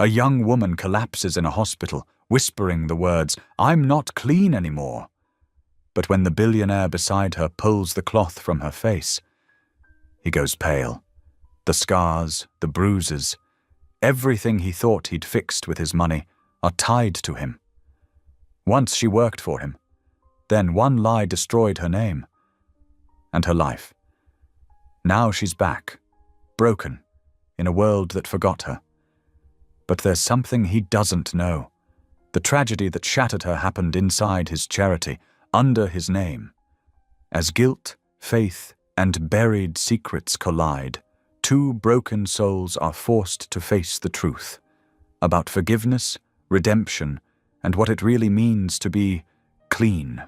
A young woman collapses in a hospital, whispering the words, "I'm not clean anymore." But when the billionaire beside her pulls the cloth from her face, he goes pale. The scars, the bruises, everything he thought he'd fixed with his money are tied to him. Once she worked for him, then one lie destroyed her name and her life. Now she's back, broken, in a world that forgot her. But there's something he doesn't know. The tragedy that shattered her happened inside his charity, under his name. As guilt, faith, and buried secrets collide, two broken souls are forced to face the truth about forgiveness, redemption, and what it really means to be clean.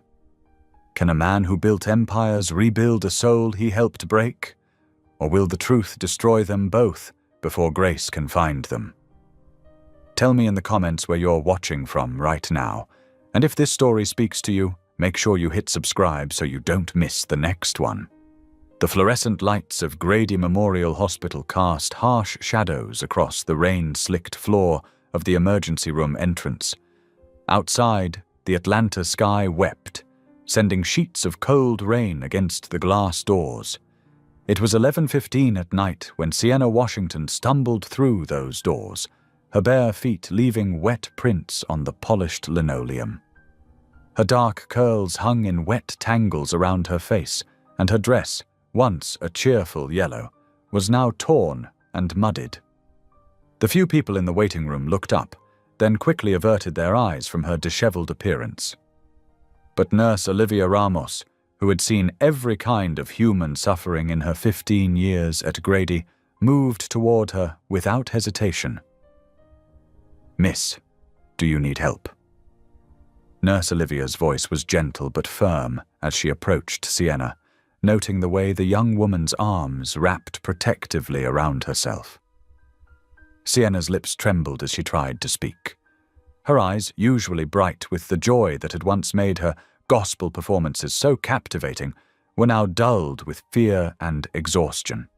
Can a man who built empires rebuild a soul he helped break? Or will the truth destroy them both before grace can find them? Tell me in the comments where you're watching from right now, and if this story speaks to you, make sure you hit subscribe so you don't miss the next one. The fluorescent lights of Grady Memorial Hospital cast harsh shadows across the rain-slicked floor of the emergency room entrance. Outside, the Atlanta sky wept, sending sheets of cold rain against the glass doors. It was 11:15 at night when Sienna Washington stumbled through those doors, her bare feet leaving wet prints on the polished linoleum. Her dark curls hung in wet tangles around her face, and her dress, once a cheerful yellow, was now torn and muddied. The few people in the waiting room looked up, then quickly averted their eyes from her disheveled appearance. But Nurse Olivia Ramos, who had seen every kind of human suffering in her 15 years at Grady, moved toward her without hesitation. "Miss, do you need help?" Nurse Olivia's voice was gentle but firm as she approached Sienna, noting the way the young woman's arms wrapped protectively around herself. Sienna's lips trembled as she tried to speak. Her eyes, usually bright with the joy that had once made her gospel performances so captivating, were now dulled with fear and exhaustion.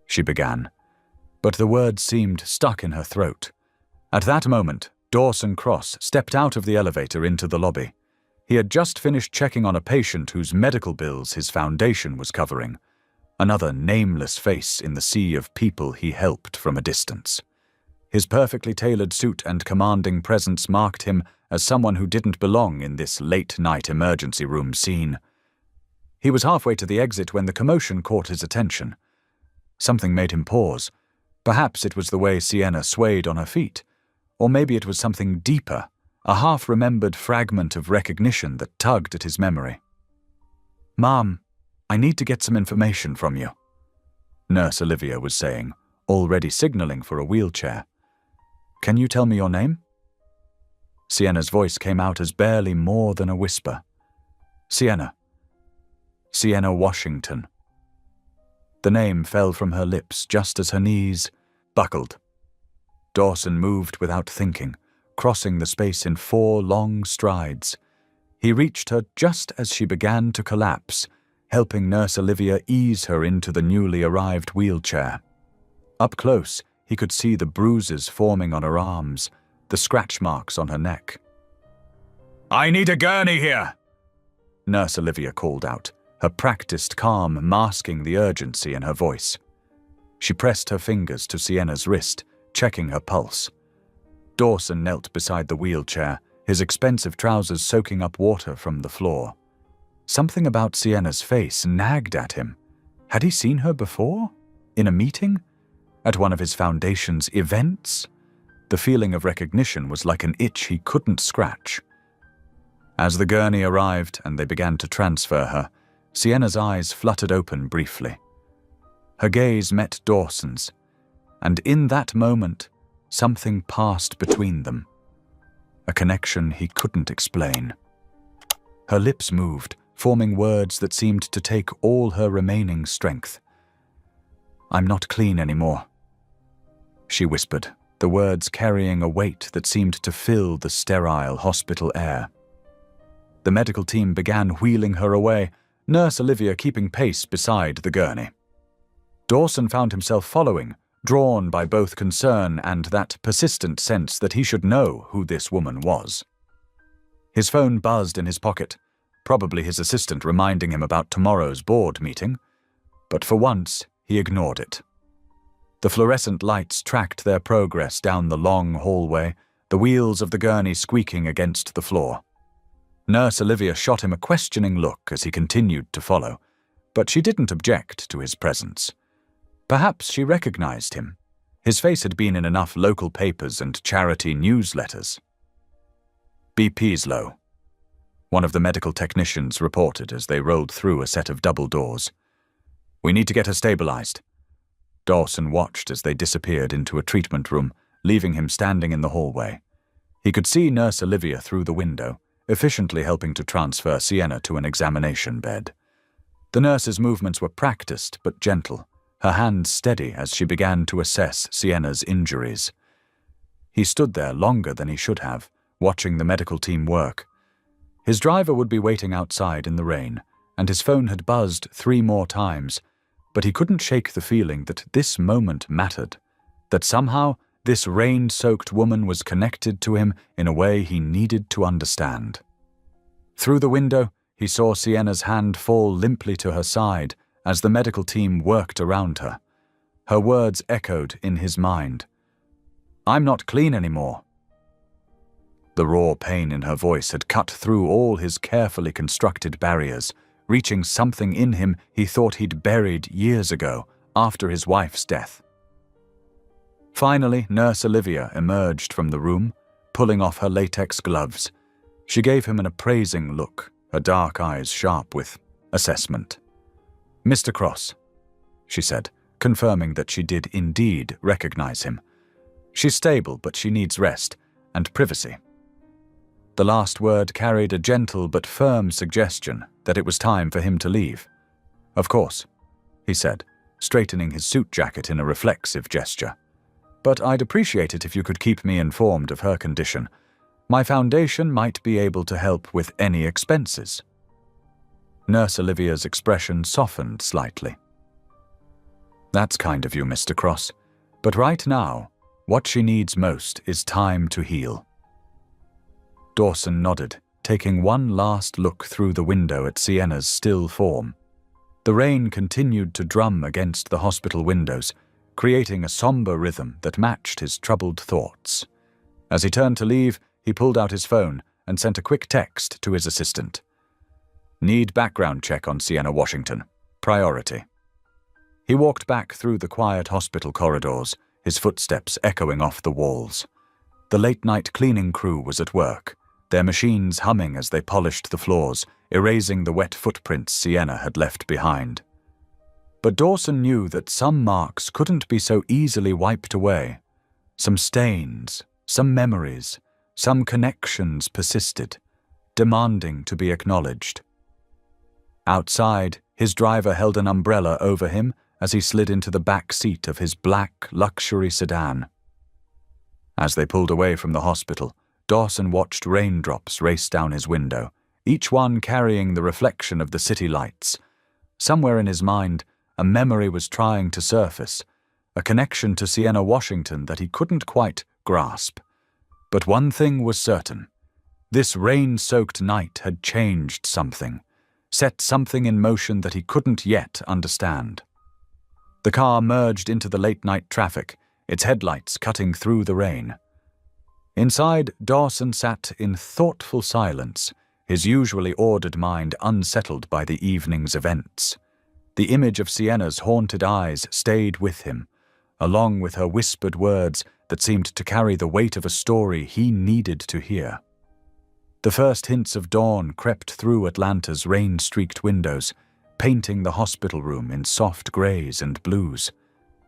She began, but the words seemed stuck in her throat. At that moment, Dawson Cross stepped out of the elevator into the lobby. He had just finished checking on a patient whose medical bills his foundation was covering, another nameless face in the sea of people he helped from a distance. His perfectly tailored suit and commanding presence marked him as someone who didn't belong in this late-night emergency room scene. He was halfway to the exit when the commotion caught his attention. Something made him pause. Perhaps it was the way Sienna swayed on her feet, or maybe it was something deeper, a half-remembered fragment of recognition that tugged at his memory. "Mom, I need to get some information from you," Nurse Olivia was saying, already signaling for a wheelchair. "Can you tell me your name?" Sienna's voice came out as barely more than a whisper. Sienna Washington." The name fell from her lips just as her knees buckled. Dawson moved without thinking, crossing the space in 4 long strides. He reached her just as she began to collapse, helping Nurse Olivia ease her into the newly arrived wheelchair. Up close, he could see the bruises forming on her arms, the scratch marks on her neck. "I need a gurney here," Nurse Olivia called out, her practiced calm masking the urgency in her voice. She pressed her fingers to Sienna's wrist, checking her pulse. Dawson knelt beside the wheelchair, his expensive trousers soaking up water from the floor. Something about Sienna's face nagged at him. Had he seen her before? In a meeting? At one of his foundation's events? The feeling of recognition was like an itch he couldn't scratch. As the gurney arrived and they began to transfer her, Sienna's eyes fluttered open briefly. Her gaze met Dawson's, and in that moment, something passed between them. A connection he couldn't explain. Her lips moved, forming words that seemed to take all her remaining strength. "I'm not clean anymore," she whispered, the words carrying a weight that seemed to fill the sterile hospital air. The medical team began wheeling her away, Nurse Olivia keeping pace beside the gurney. Dawson found himself following, drawn by both concern and that persistent sense that he should know who this woman was. His phone buzzed in his pocket, probably his assistant reminding him about tomorrow's board meeting, but for once he ignored it. The fluorescent lights tracked their progress down the long hallway, the wheels of the gurney squeaking against the floor. Nurse Olivia shot him a questioning look as he continued to follow, but she didn't object to his presence. Perhaps she recognized him. His face had been in enough local papers and charity newsletters. BP's low, one of the medical technicians reported as they rolled through a set of double doors. We need to get her stabilized. Dawson watched as they disappeared into a treatment room, leaving him standing in the hallway. He could see Nurse Olivia through the window, efficiently helping to transfer Sienna to an examination bed. The nurse's movements were practiced but gentle, her hands steady as she began to assess Sienna's injuries. He stood there longer than he should have, watching the medical team work. His driver would be waiting outside in the rain, and his phone had buzzed 3 more times, but he couldn't shake the feeling that this moment mattered, that somehow this rain-soaked woman was connected to him in a way he needed to understand. Through the window, he saw Sienna's hand fall limply to her side as the medical team worked around her. Her words echoed in his mind. "I'm not clean anymore." The raw pain in her voice had cut through all his carefully constructed barriers, reaching something in him he thought he'd buried years ago, after his wife's death. Finally, Nurse Olivia emerged from the room, pulling off her latex gloves. She gave him an appraising look, her dark eyes sharp with assessment. "Mr. Cross," she said, confirming that she did indeed recognize him. "She's stable, but she needs rest and privacy." The last word carried a gentle but firm suggestion that it was time for him to leave. "Of course," he said, straightening his suit jacket in a reflexive gesture. "But I'd appreciate it if you could keep me informed of her condition. My foundation might be able to help with any expenses." Nurse Olivia's expression softened slightly. "That's kind of you, Mr. Cross. But right now, what she needs most is time to heal." Dawson nodded, taking one last look through the window at Sienna's still form. The rain continued to drum against the hospital windows, creating a somber rhythm that matched his troubled thoughts. As he turned to leave, he pulled out his phone and sent a quick text to his assistant. "Need background check on Sienna Washington. Priority." He walked back through the quiet hospital corridors, his footsteps echoing off the walls. The late-night cleaning crew was at work, their machines humming as they polished the floors, erasing the wet footprints Sienna had left behind. But Dawson knew that some marks couldn't be so easily wiped away. Some stains, some memories, some connections persisted, demanding to be acknowledged. Outside, his driver held an umbrella over him as he slid into the back seat of his black luxury sedan. As they pulled away from the hospital, Dawson watched raindrops race down his window, each one carrying the reflection of the city lights. Somewhere in his mind, a memory was trying to surface, a connection to Sienna Washington that he couldn't quite grasp. But one thing was certain. This rain-soaked night had changed something, set something in motion that he couldn't yet understand. The car merged into the late-night traffic, its headlights cutting through the rain. Inside, Dawson sat in thoughtful silence, his usually ordered mind unsettled by the evening's events. The image of Sienna's haunted eyes stayed with him, along with her whispered words that seemed to carry the weight of a story he needed to hear. The first hints of dawn crept through Atlanta's rain-streaked windows, painting the hospital room in soft grays and blues.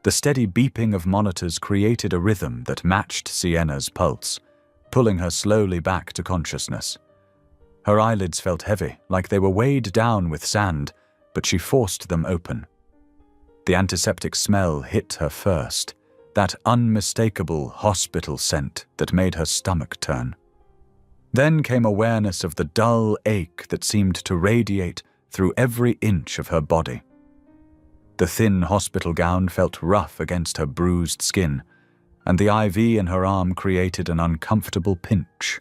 The steady beeping of monitors created a rhythm that matched Sienna's pulse, pulling her slowly back to consciousness. Her eyelids felt heavy, like they were weighed down with sand, but she forced them open. The antiseptic smell hit her first, that unmistakable hospital scent that made her stomach turn. Then came awareness of the dull ache that seemed to radiate through every inch of her body. The thin hospital gown felt rough against her bruised skin, and the IV in her arm created an uncomfortable pinch.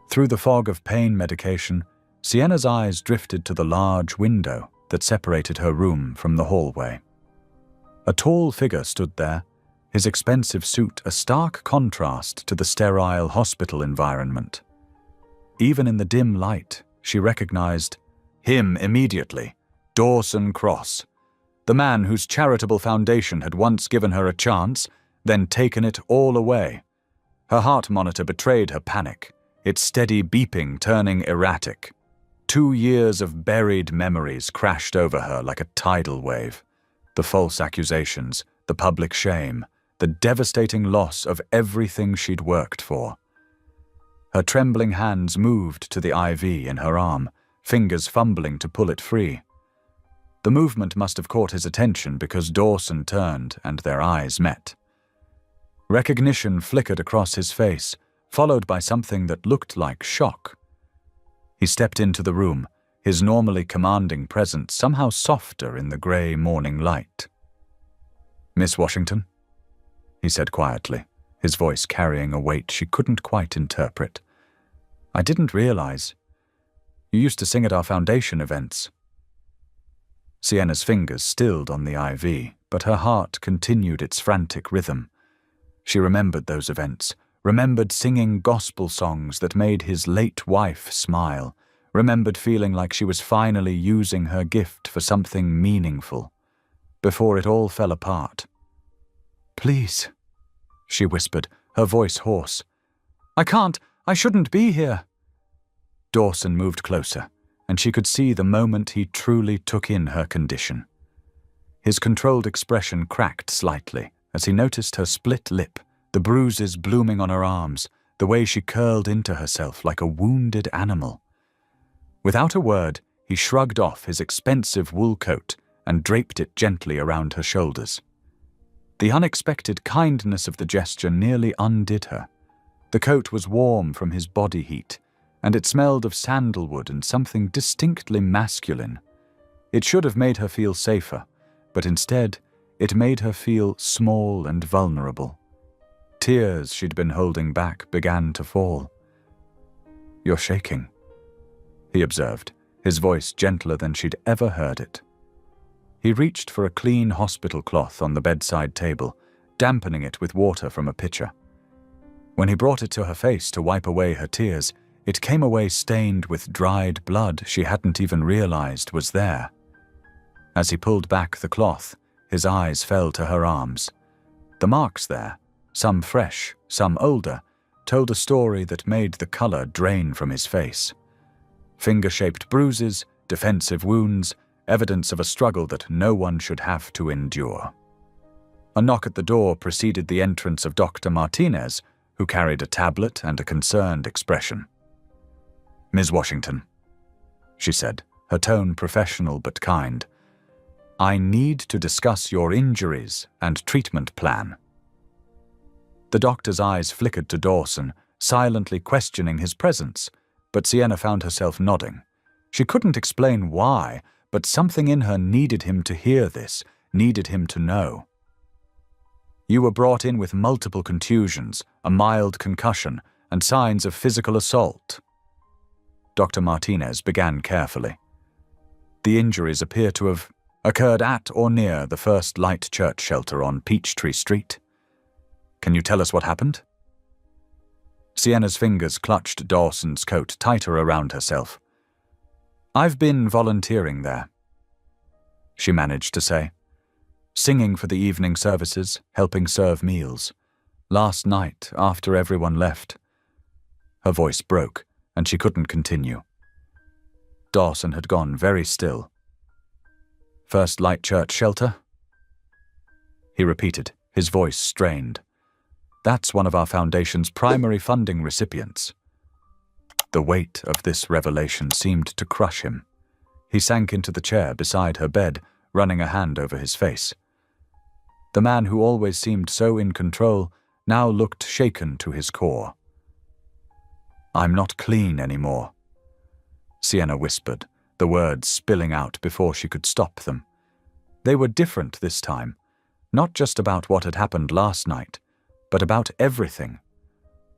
Through the fog of pain medication, Sienna's eyes drifted to the large window that separated her room from the hallway. A tall figure stood there, his expensive suit a stark contrast to the sterile hospital environment. Even in the dim light, she recognized him immediately, Dawson Cross, the man whose charitable foundation had once given her a chance, then taken it all away. Her heart monitor betrayed her panic, its steady beeping turning erratic. 2 years of buried memories crashed over her like a tidal wave. The false accusations, the public shame, the devastating loss of everything she'd worked for. Her trembling hands moved to the IV in her arm, fingers fumbling to pull it free. The movement must have caught his attention because Dawson turned and their eyes met. Recognition flickered across his face, followed by something that looked like shock. He stepped into the room, his normally commanding presence somehow softer in the grey morning light. "Miss Washington?" he said quietly, his voice carrying a weight she couldn't quite interpret. "I didn't realize. You used to sing at our foundation events." Sienna's fingers stilled on the IV, but her heart continued its frantic rhythm. She remembered those events, remembered singing gospel songs that made his late wife smile, remembered feeling like she was finally using her gift for something meaningful, before it all fell apart. "Please," she whispered, her voice hoarse. I shouldn't be here." Dawson moved closer, and she could see the moment he truly took in her condition. His controlled expression cracked slightly as he noticed her split lip, the bruises blooming on her arms, the way she curled into herself like a wounded animal. Without a word, he shrugged off his expensive wool coat and draped it gently around her shoulders. The unexpected kindness of the gesture nearly undid her. The coat was warm from his body heat, and it smelled of sandalwood and something distinctly masculine. It should have made her feel safer, but instead, it made her feel small and vulnerable. Tears she'd been holding back began to fall. "You're shaking," he observed, his voice gentler than she'd ever heard it. He reached for a clean hospital cloth on the bedside table, dampening it with water from a pitcher. When he brought it to her face to wipe away her tears, it came away stained with dried blood she hadn't even realized was there. As he pulled back the cloth, his eyes fell to her arms. The marks there, some fresh, some older, told a story that made the color drain from his face. Finger-shaped bruises, defensive wounds, evidence of a struggle that no one should have to endure. A knock at the door preceded the entrance of Dr. Martinez, who carried a tablet and a concerned expression. "Ms. Washington," she said, her tone professional but kind. "I need to discuss your injuries and treatment plan." The doctor's eyes flickered to Dawson, silently questioning his presence, but Sienna found herself nodding. She couldn't explain why, but something in her needed him to hear this, needed him to know. "You were brought in with multiple contusions, a mild concussion, and signs of physical assault." Dr. Martinez began carefully. "The injuries appear to have occurred at or near the First Light Church shelter on Peachtree Street. Can you tell us what happened?" Sienna's fingers clutched Dawson's coat tighter around herself. "I've been volunteering there," she managed to say. "Singing for the evening services, helping serve meals. Last night, after everyone left." Her voice broke, and she couldn't continue. Dawson had gone very still. "First Light Church shelter?" he repeated, his voice strained. "That's one of our foundation's primary funding recipients." The weight of this revelation seemed to crush him. He sank into the chair beside her bed, running a hand over his face. The man who always seemed so in control now looked shaken to his core. "I'm not clean anymore," Sienna whispered, the words spilling out before she could stop them. They were different this time, not just about what had happened last night, but about everything.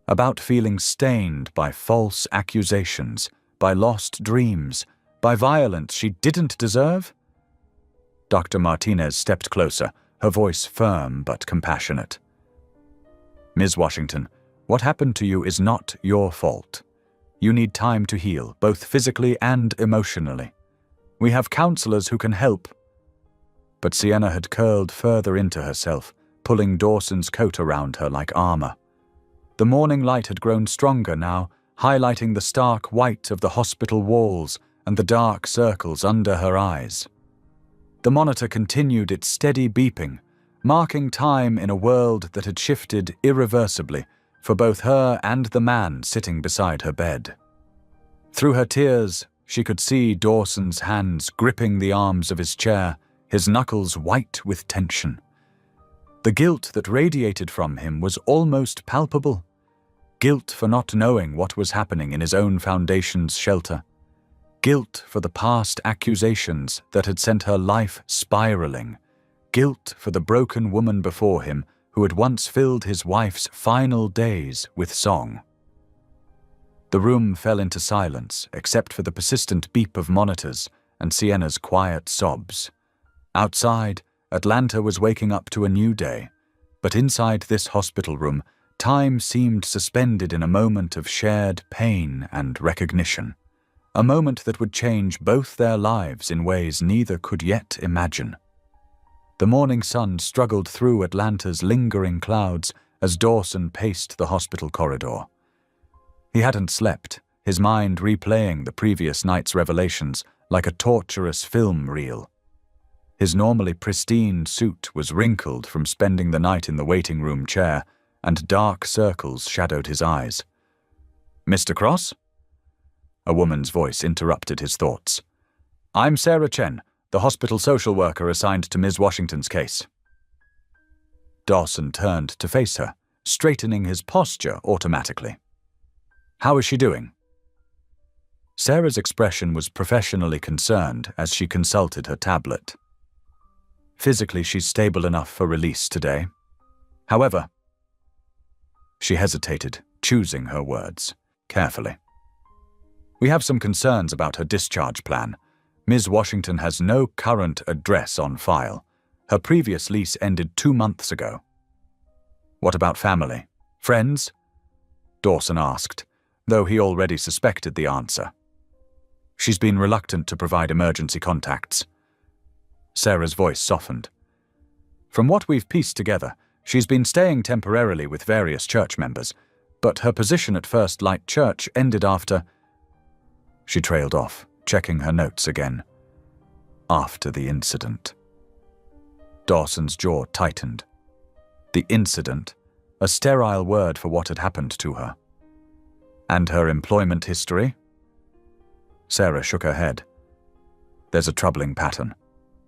About feeling stained by false accusations, by lost dreams, by violence she didn't deserve. Dr. Martinez stepped closer, her voice firm but compassionate. Ms. Washington, what happened to you is not your fault. You need time to heal, both physically and emotionally. We have counselors who can help. But Sienna had curled further into herself, pulling Dawson's coat around her like armor. The morning light had grown stronger now, highlighting the stark white of the hospital walls and the dark circles under her eyes. The monitor continued its steady beeping, marking time in a world that had shifted irreversibly for both her and the man sitting beside her bed. Through her tears, she could see Dawson's hands gripping the arms of his chair, his knuckles white with tension. The guilt that radiated from him was almost palpable. Guilt for not knowing what was happening in his own foundation's shelter. Guilt for the past accusations that had sent her life spiraling. Guilt for the broken woman before him who had once filled his wife's final days with song. The room fell into silence except for the persistent beep of monitors and Sienna's quiet sobs. Outside, Atlanta was waking up to a new day, but inside this hospital room, time seemed suspended in a moment of shared pain and recognition, a moment that would change both their lives in ways neither could yet imagine. The morning sun struggled through Atlanta's lingering clouds as Dawson paced the hospital corridor. He hadn't slept, his mind replaying the previous night's revelations like a torturous film reel. His normally pristine suit was wrinkled from spending the night in the waiting room chair, and dark circles shadowed his eyes. "Mr. Cross?" A woman's voice interrupted his thoughts. "I'm Sarah Chen, the hospital social worker assigned to Ms. Washington's case." Dawson turned to face her, straightening his posture automatically. "How is she doing?" Sarah's expression was professionally concerned as she consulted her tablet. "Physically, she's stable enough for release today. However," she hesitated, choosing her words carefully, "we have some concerns about her discharge plan. Ms. Washington has no current address on file. Her previous lease ended 2 months ago." "What about family? Friends?" Dawson asked, though he already suspected the answer. "She's been reluctant to provide emergency contacts." Sarah's voice softened. "From what we've pieced together, she's been staying temporarily with various church members, but her position at First Light Church ended after—" She trailed off, checking her notes again. "After the incident." Dawson's jaw tightened. The incident, a sterile word for what had happened to her. "And her employment history?" Sarah shook her head. "There's a troubling pattern.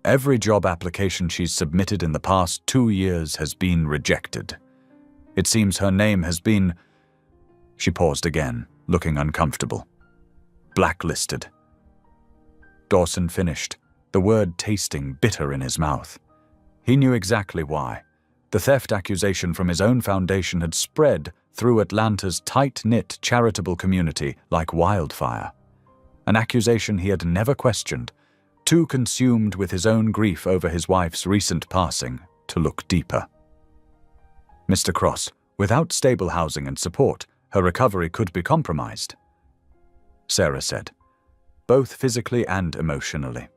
Every job application she's submitted in the past 2 years has been rejected. It seems her name has been—" She paused again, looking uncomfortable. "Blacklisted." Dawson finished, the word tasting bitter in his mouth. He knew exactly why. The theft accusation from his own foundation had spread through Atlanta's tight-knit charitable community like wildfire. An accusation he had never questioned, too consumed with his own grief over his wife's recent passing to look deeper. "Mr. Cross, without stable housing and support, her recovery could be compromised," Sarah said, "both physically and emotionally."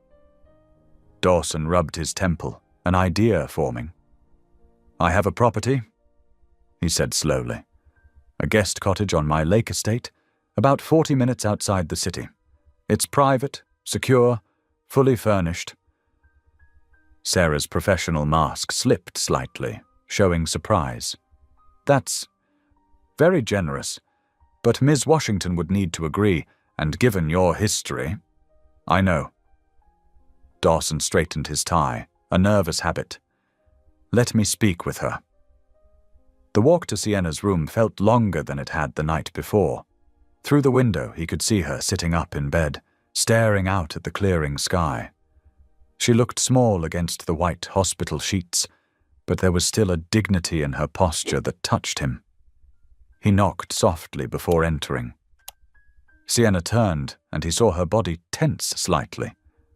Dawson rubbed his temple, an idea forming. "I have a property," he said slowly. "A guest cottage on my lake estate, about 40 minutes outside the city. It's private, secure, fully furnished." Sarah's professional mask slipped slightly, showing surprise. "That's very generous, but Ms. Washington would need to agree, and given your history—" "I know." Dawson straightened his tie, a nervous habit. "Let me speak with her." The walk to Sienna's room felt longer than it had the night before. Through the window he could see her sitting up in bed, staring out at the clearing sky. She looked small against the white hospital sheets, but there was still a dignity in her posture that touched him. He knocked softly before entering. Sienna turned, and he saw her body tense slightly,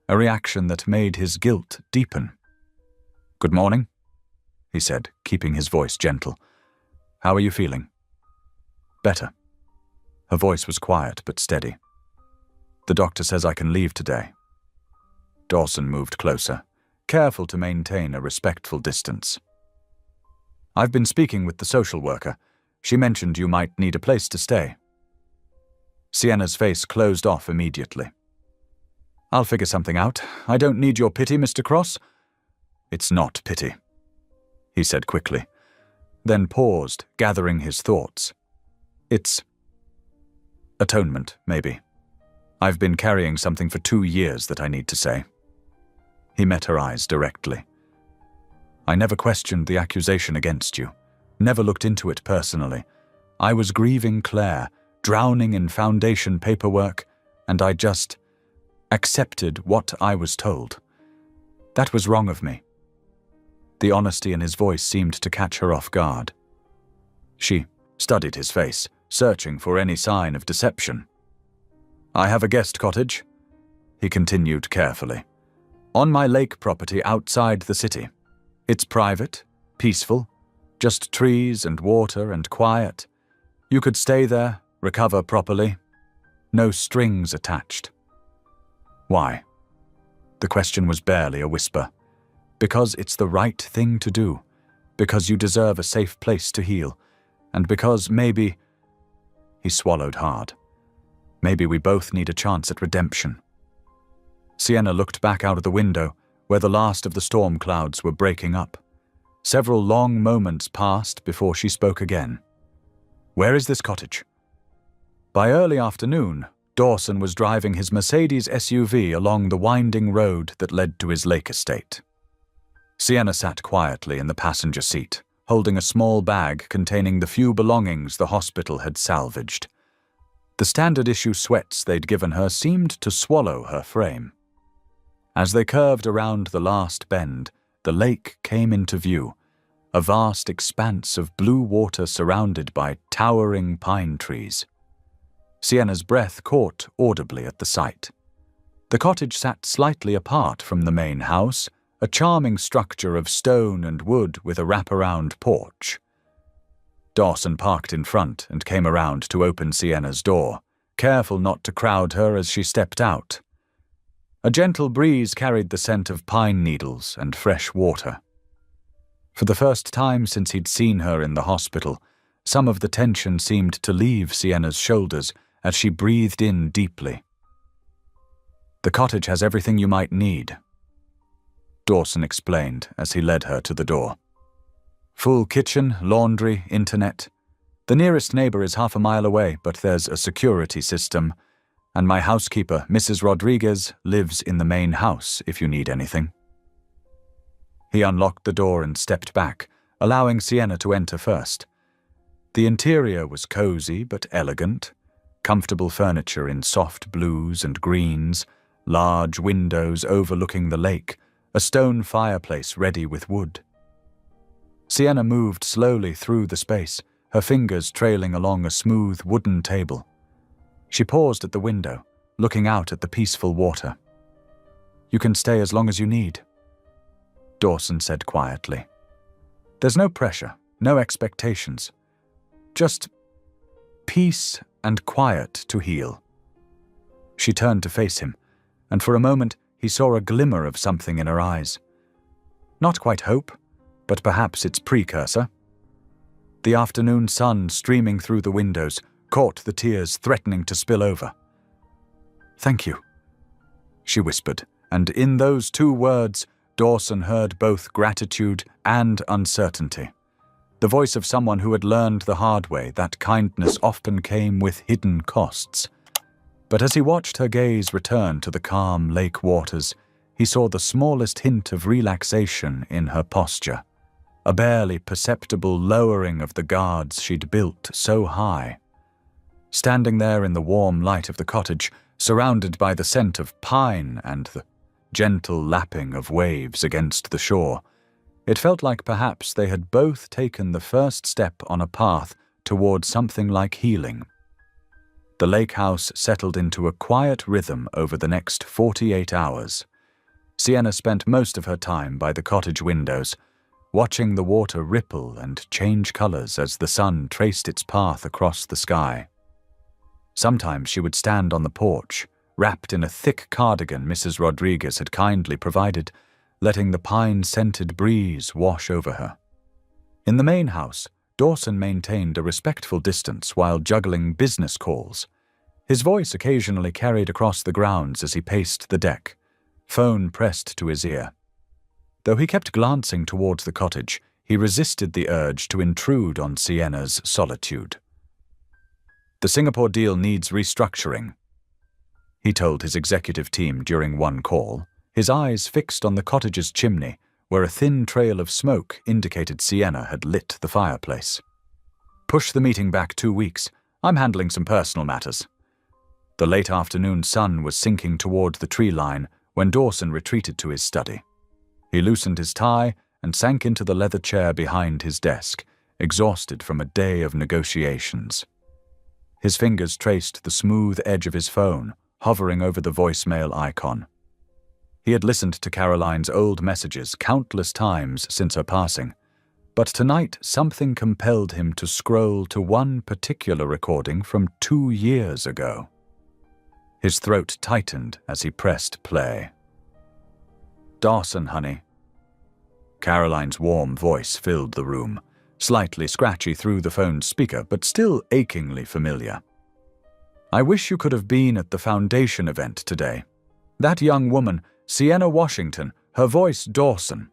a reaction that made his guilt deepen. "Good morning," he said, keeping his voice gentle. "How are you feeling?" "Better." Her voice was quiet but steady. "The doctor says I can leave today." Dawson moved closer, careful to maintain a respectful distance. "I've been speaking with the social worker. She mentioned you might need a place to stay." Sienna's face closed off immediately. "I'll figure something out. I don't need your pity, Mr. Cross." "It's not pity," he said quickly, then paused, gathering his thoughts. "It's atonement, maybe. I've been carrying something for 2 years that I need to say." He met her eyes directly. "I never questioned the accusation against you, never looked into it personally. I was grieving Claire, drowning in foundation paperwork, and I just accepted what I was told. That was wrong of me." The honesty in his voice seemed to catch her off guard. She studied his face, searching for any sign of deception. "I have a guest cottage," he continued carefully, "on my lake property outside the city. It's private, peaceful, just trees and water and quiet. You could stay there, recover properly. No strings attached." "Why?" The question was barely a whisper. "Because it's the right thing to do, because you deserve a safe place to heal, and because maybe—" He swallowed hard. "Maybe we both need a chance at redemption." Sienna looked back out of the window, where the last of the storm clouds were breaking up. Several long moments passed before she spoke again. "Where is this cottage?" By early afternoon, Dawson was driving his Mercedes SUV along the winding road that led to his lake estate. Sienna sat quietly in the passenger seat, holding a small bag containing the few belongings the hospital had salvaged. The standard-issue sweats they'd given her seemed to swallow her frame. As they curved around the last bend, the lake came into view, a vast expanse of blue water surrounded by towering pine trees. Sienna's breath caught audibly at the sight. The cottage sat slightly apart from the main house, a charming structure of stone and wood with a wraparound porch. Dawson parked in front and came around to open Sienna's door, careful not to crowd her as she stepped out. A gentle breeze carried the scent of pine needles and fresh water. For the first time since he'd seen her in the hospital, some of the tension seemed to leave Sienna's shoulders as she breathed in deeply. "The cottage has everything you might need," Dawson explained as he led her to the door. "Full kitchen, laundry, internet. The nearest neighbor is 1/2 mile away, but there's a security system, and my housekeeper, Mrs. Rodriguez, lives in the main house if you need anything." He unlocked the door and stepped back, allowing Sienna to enter first. The interior was cozy but elegant, comfortable furniture in soft blues and greens, large windows overlooking the lake, a stone fireplace ready with wood. Sienna moved slowly through the space, her fingers trailing along a smooth wooden table. She paused at the window, looking out at the peaceful water. "You can stay as long as you need," Dawson said quietly. "There's no pressure, no expectations. Just peace and quiet to heal." She turned to face him, and for a moment he saw a glimmer of something in her eyes. Not quite hope, but perhaps its precursor. The afternoon sun streaming through the windows caught the tears threatening to spill over. "Thank you," she whispered, and in those 2 words, Dawson heard both gratitude and uncertainty. The voice of someone who had learned the hard way that kindness often came with hidden costs. But as he watched her gaze return to the calm lake waters, he saw the smallest hint of relaxation in her posture, a barely perceptible lowering of the guards she'd built so high. Standing there in the warm light of the cottage, surrounded by the scent of pine and the gentle lapping of waves against the shore. It felt like perhaps they had both taken the first step on a path toward something like healing. The lake house settled into a quiet rhythm over the next 48 hours. Sienna spent most of her time by the cottage windows, watching the water ripple and change colors as the sun traced its path across the sky. Sometimes she would stand on the porch, wrapped in a thick cardigan Mrs. Rodriguez had kindly provided, letting the pine-scented breeze wash over her. In the main house, Dawson maintained a respectful distance while juggling business calls. His voice occasionally carried across the grounds as he paced the deck, phone pressed to his ear. Though he kept glancing towards the cottage, he resisted the urge to intrude on Sienna's solitude. "The Singapore deal needs restructuring," he told his executive team during one call, his eyes fixed on the cottage's chimney, where a thin trail of smoke indicated Sienna had lit the fireplace. "Push the meeting back 2 weeks. I'm handling some personal matters." The late afternoon sun was sinking toward the tree line when Dawson retreated to his study. He loosened his tie and sank into the leather chair behind his desk, exhausted from a day of negotiations. His fingers traced the smooth edge of his phone, hovering over the voicemail icon. He had listened to Caroline's old messages countless times since her passing, but tonight something compelled him to scroll to one particular recording from 2 years ago. His throat tightened as he pressed play. "Dawson, honey." Caroline's warm voice filled the room, slightly scratchy through the phone's speaker, but still achingly familiar. "I wish you could have been at the foundation event today. That young woman, Sienna Washington, her voice Dawson.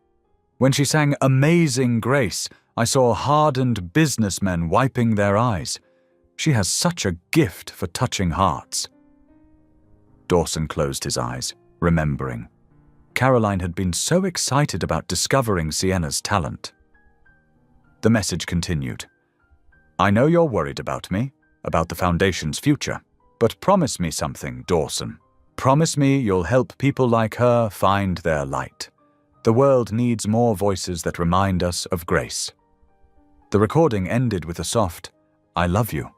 When she sang Amazing Grace, I saw hardened businessmen wiping their eyes. She has such a gift for touching hearts." Dawson closed his eyes, remembering. Caroline had been so excited about discovering Sienna's talent. The message continued. "I know you're worried about me, about the Foundation's future, but promise me something, Dawson. Promise me you'll help people like her find their light. The world needs more voices that remind us of grace." The recording ended with a soft, "I love you."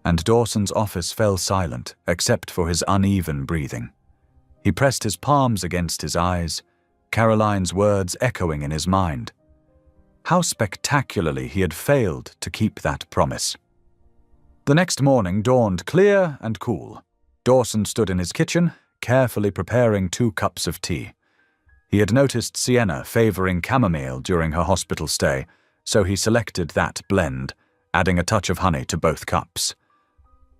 And Dawson's office fell silent, except for his uneven breathing. He pressed his palms against his eyes, Caroline's words echoing in his mind. How spectacularly he had failed to keep that promise. The next morning dawned clear and cool. Dawson stood in his kitchen, carefully preparing 2 cups of tea. He had noticed Sienna favoring chamomile during her hospital stay, so he selected that blend, adding a touch of honey to both cups.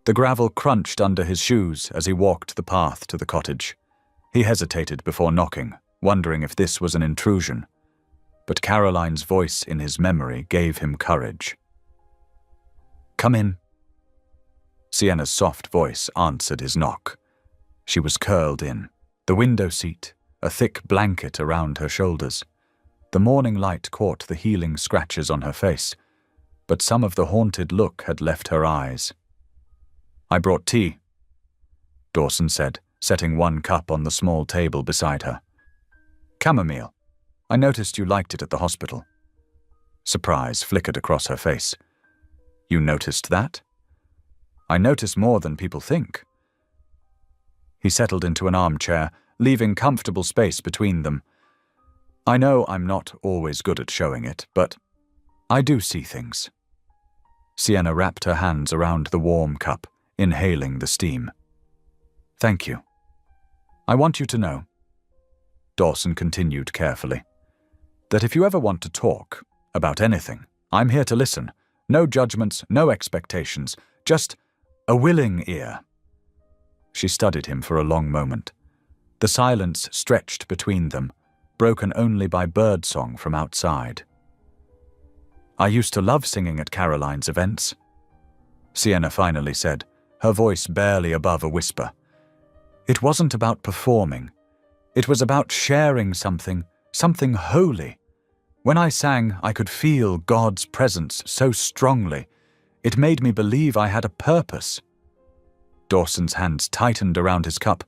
The gravel crunched under his shoes as he walked the path to the cottage. He hesitated before knocking, wondering if this was an intrusion. But Caroline's voice in his memory gave him courage. "Come in." Sienna's soft voice answered his knock. She was curled in, the window seat, a thick blanket around her shoulders. The morning light caught the healing scratches on her face, but some of the haunted look had left her eyes. "I brought tea," Dawson said, setting 1 cup on the small table beside her. "Chamomile. I noticed you liked it at the hospital." Surprise flickered across her face. "You noticed that?" "I notice more than people think." He settled into an armchair, leaving comfortable space between them. "I know I'm not always good at showing it, but I do see things." Sienna wrapped her hands around the warm cup, inhaling the steam. "Thank you. I want you to know," Dawson continued carefully, "that if you ever want to talk about anything, I'm here to listen. No judgments, no expectations, just a willing ear." She studied him for a long moment. The silence stretched between them, broken only by birdsong from outside. "I used to love singing at Caroline's events," Sienna finally said, her voice barely above a whisper. "It wasn't about performing. It was about sharing something holy. When I sang, I could feel God's presence so strongly. It made me believe I had a purpose." Dawson's hands tightened around his cup.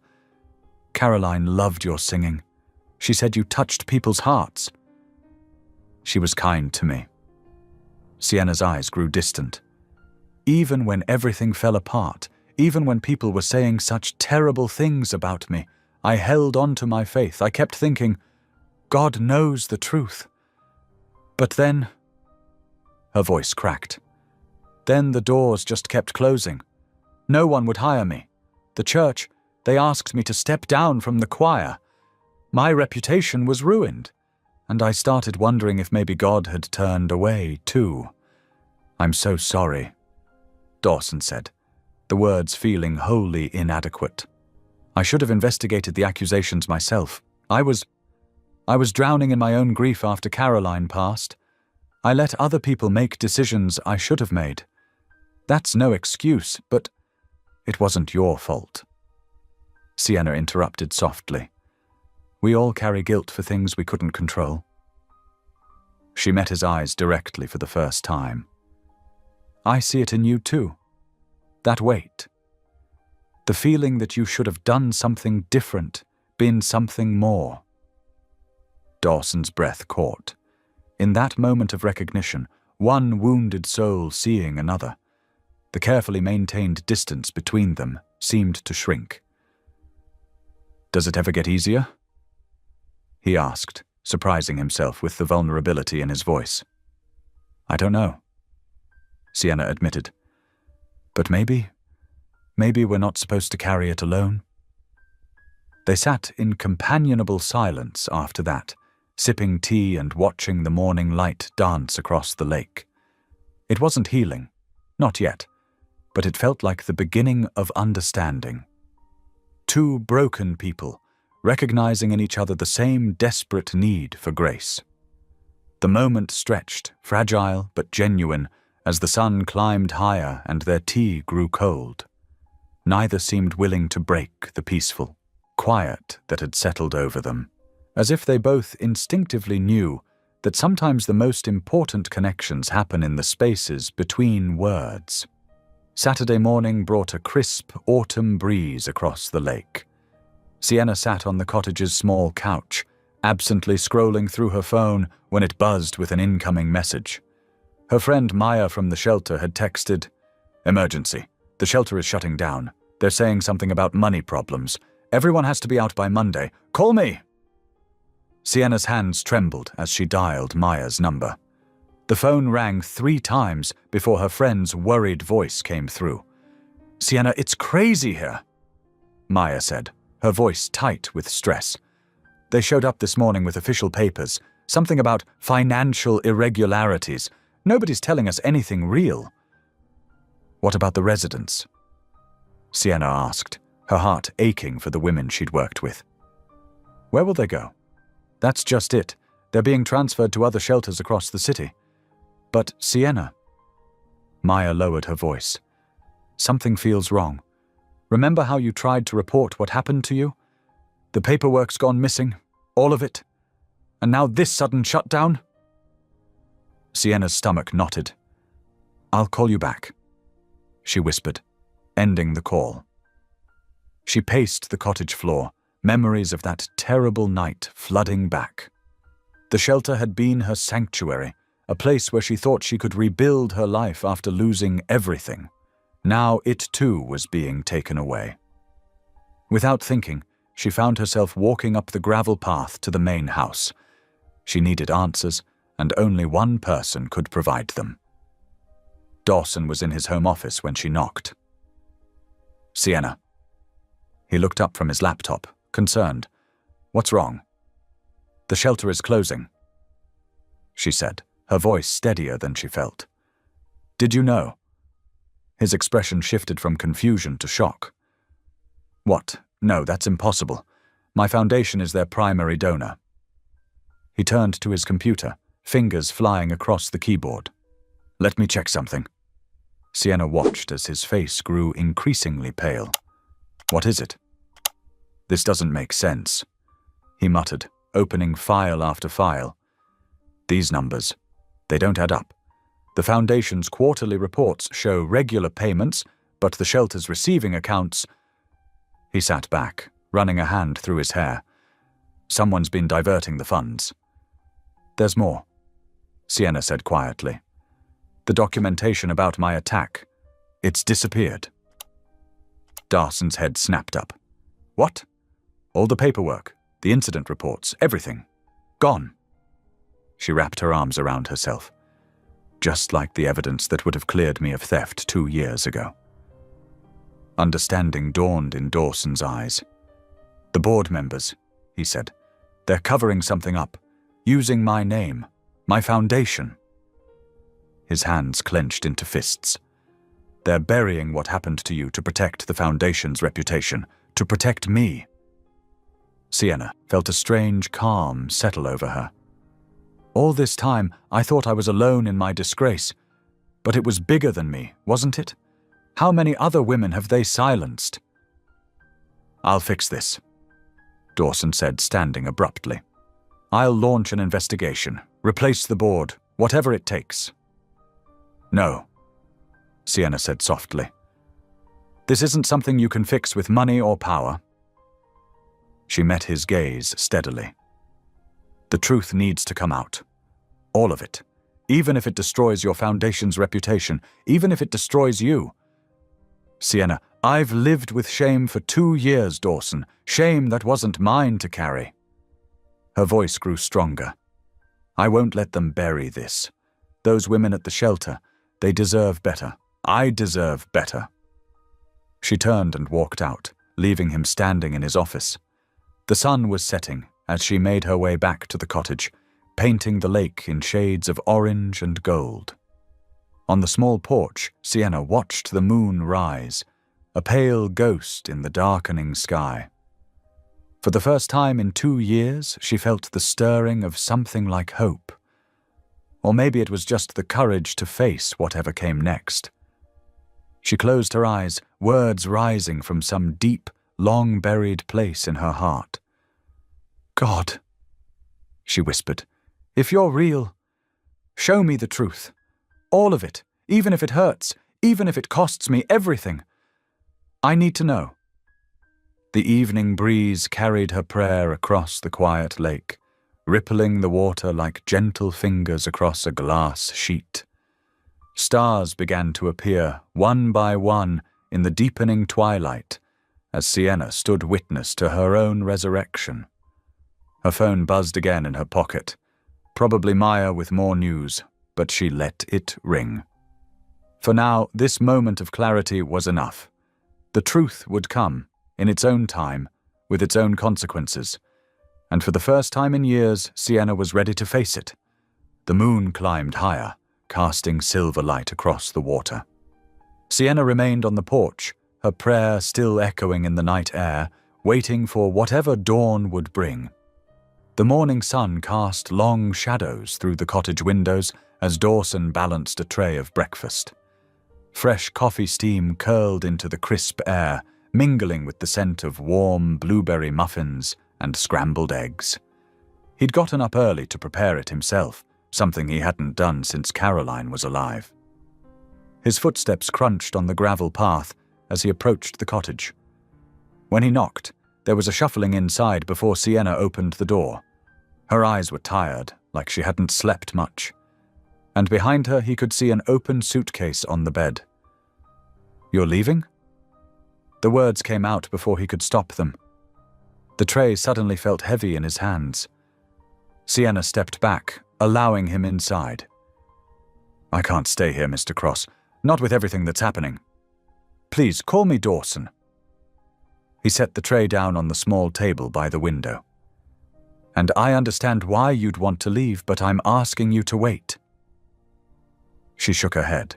Caroline loved your singing. She said you touched people's hearts. She was kind to me. Sienna's eyes grew distant. Even when everything fell apart, even when people were saying such terrible things about me, I held on to my faith. I kept thinking, God knows the truth. But then, her voice cracked. Then the doors just kept closing. No one would hire me. The church, they asked me to step down from the choir. My reputation was ruined, and I started wondering if maybe God had turned away too. I'm so sorry, Dawson said, the words feeling wholly inadequate. I should have investigated the accusations myself. I was drowning in my own grief after Caroline passed. I let other people make decisions I should have made. That's no excuse, but it wasn't your fault. Sienna interrupted softly. We all carry guilt for things we couldn't control. She met his eyes directly for the first time. I see it in you too. That weight. The feeling that you should have done something different, been something more. Dawson's breath caught. In that moment of recognition, one wounded soul seeing another, the carefully maintained distance between them seemed to shrink. Does it ever get easier? He asked, surprising himself with the vulnerability in his voice. I don't know, Sienna admitted. But maybe we're not supposed to carry it alone. They sat in companionable silence after that, sipping tea and watching the morning light dance across the lake. It wasn't healing, not yet, but it felt like the beginning of understanding. Two broken people, recognizing in each other the same desperate need for grace. The moment stretched, fragile but genuine, as the sun climbed higher and their tea grew cold. Neither seemed willing to break the peaceful quiet that had settled over them, as if they both instinctively knew that sometimes the most important connections happen in the spaces between words. Saturday morning brought a crisp autumn breeze across the lake. Sienna sat on the cottage's small couch, absently scrolling through her phone when it buzzed with an incoming message. Her friend Maya from the shelter had texted, "Emergency. The shelter is shutting down. They're saying something about money problems. Everyone has to be out by Monday. Call me!" Sienna's hands trembled as she dialed Maya's number. The phone rang 3 times before her friend's worried voice came through. "Sienna, it's crazy here," Maya said, her voice tight with stress. "They showed up this morning with official papers, something about financial irregularities. Nobody's telling us anything real." "What about the residents?" Sienna asked, her heart aching for the women she'd worked with. "Where will they go?" "That's just it. They're being transferred to other shelters across the city." "But, Sienna," Maya lowered her voice, "something feels wrong. Remember how you tried to report what happened to you? The paperwork's gone missing, all of it. And now this sudden shutdown?" Sienna's stomach knotted. "I'll call you back," she whispered, ending the call. She paced the cottage floor, memories of that terrible night flooding back. The shelter had been her sanctuary, a place where she thought she could rebuild her life after losing everything. Now it too was being taken away. Without thinking, she found herself walking up the gravel path to the main house. She needed answers, and only one person could provide them. Dawson was in his home office when she knocked. "Sienna." He looked up from his laptop, concerned. "What's wrong?" "The shelter is closing," she said, her voice steadier than she felt. "Did you know?" His expression shifted from confusion to shock. "What? No, that's impossible. My foundation is their primary donor." He turned to his computer, fingers flying across the keyboard. "Let me check something." Sienna watched as his face grew increasingly pale. "What is it?" "This doesn't make sense," he muttered, opening file after file. "These numbers, they don't add up. The Foundation's quarterly reports show regular payments, but the shelter's receiving accounts—" He sat back, running a hand through his hair. Someone's been diverting the funds. There's more, Sienna said quietly. The documentation about my attack. It's disappeared. Dawson's head snapped up. What? All the paperwork, the incident reports, everything. Gone. She wrapped her arms around herself. Just like the evidence that would have cleared me of theft 2 years ago. Understanding dawned in Dawson's eyes. The board members, he said. They're covering something up, using my name, my foundation. His hands clenched into fists. They're burying what happened to you to protect the foundation's reputation, to protect me. Sienna felt a strange calm settle over her. All this time, I thought I was alone in my disgrace. But it was bigger than me, wasn't it? How many other women have they silenced? I'll fix this, Dawson said, standing abruptly. I'll launch an investigation, replace the board, whatever it takes. No, Sienna said softly. This isn't something you can fix with money or power. She met his gaze steadily. The truth needs to come out. All of it. Even if it destroys your foundation's reputation, even if it destroys you. Sienna, I've lived with shame for 2 years, Dawson. Shame that wasn't mine to carry. Her voice grew stronger. I won't let them bury this. Those women at the shelter, they deserve better. I deserve better. She turned and walked out, leaving him standing in his office. The sun was setting as she made her way back to the cottage, painting the lake in shades of orange and gold. On the small porch, Sienna watched the moon rise, a pale ghost in the darkening sky. For the first time in 2 years, she felt the stirring of something like hope. Or maybe it was just the courage to face whatever came next. She closed her eyes, words rising from some deep, long-buried place in her heart. God, she whispered, if you're real, show me the truth. All of it, even if it hurts, even if it costs me everything. I need to know. The evening breeze carried her prayer across the quiet lake, rippling the water like gentle fingers across a glass sheet. Stars began to appear, one by one, in the deepening twilight, as Sienna stood witness to her own resurrection. Her phone buzzed again in her pocket. Probably Maya with more news, but she let it ring. For now, this moment of clarity was enough. The truth would come, in its own time, with its own consequences. And for the first time in years, Sienna was ready to face it. The moon climbed higher, casting silver light across the water. Sienna remained on the porch, her prayer still echoing in the night air, waiting for whatever dawn would bring. The morning sun cast long shadows through the cottage windows as Dawson balanced a tray of breakfast. Fresh coffee steam curled into the crisp air, mingling with the scent of warm blueberry muffins and scrambled eggs. He'd gotten up early to prepare it himself, something he hadn't done since Caroline was alive. His footsteps crunched on the gravel path as he approached the cottage. When he knocked, there was a shuffling inside before Sienna opened the door. Her eyes were tired, like she hadn't slept much. And behind her he could see an open suitcase on the bed. You're leaving? The words came out before he could stop them. The tray suddenly felt heavy in his hands. Sienna stepped back, allowing him inside. I can't stay here, Mr. Cross. Not with everything that's happening. Please, call me Dawson. He set the tray down on the small table by the window. And I understand why you'd want to leave, but I'm asking you to wait. She shook her head,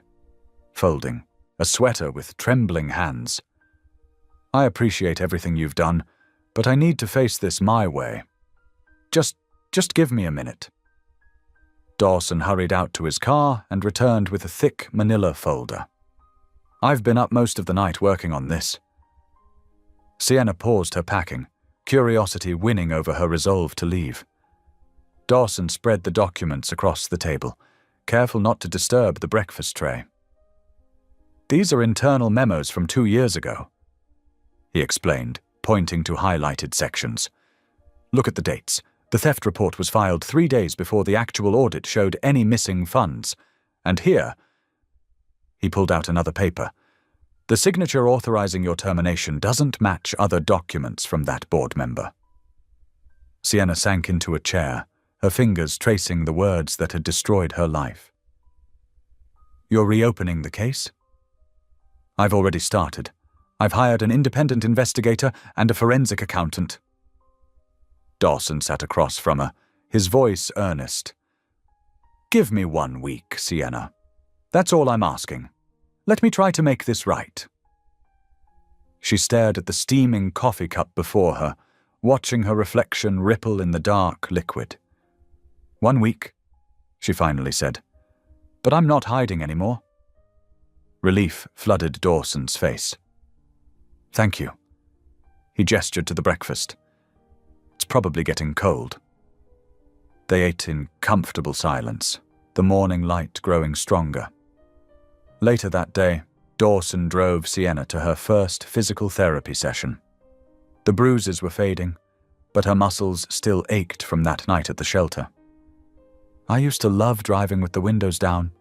folding, a sweater with trembling hands. I appreciate everything you've done, but I need to face this my way. Just give me a minute. Dawson hurried out to his car and returned with a thick manila folder. I've been up most of the night working on this. Sienna paused her packing, curiosity winning over her resolve to leave. Dawson spread the documents across the table, careful not to disturb the breakfast tray. These are internal memos from 2 years ago, he explained, pointing to highlighted sections. Look at the dates. The theft report was filed 3 days before the actual audit showed any missing funds. And here, he pulled out another paper. The signature authorizing your termination doesn't match other documents from that board member. Sienna sank into a chair, her fingers tracing the words that had destroyed her life. You're reopening the case? I've already started. I've hired an independent investigator and a forensic accountant. Dawson sat across from her, his voice earnest. Give me 1 week, Sienna. That's all I'm asking. Let me try to make this right. She stared at the steaming coffee cup before her, watching her reflection ripple in the dark liquid. 1 week, she finally said. But I'm not hiding anymore. Relief flooded Dawson's face. Thank you. He gestured to the breakfast. It's probably getting cold. They ate in comfortable silence, the morning light growing stronger. Later that day, Dawson drove Sienna to her first physical therapy session. The bruises were fading, but her muscles still ached from that night at the shelter. I used to love driving with the windows down,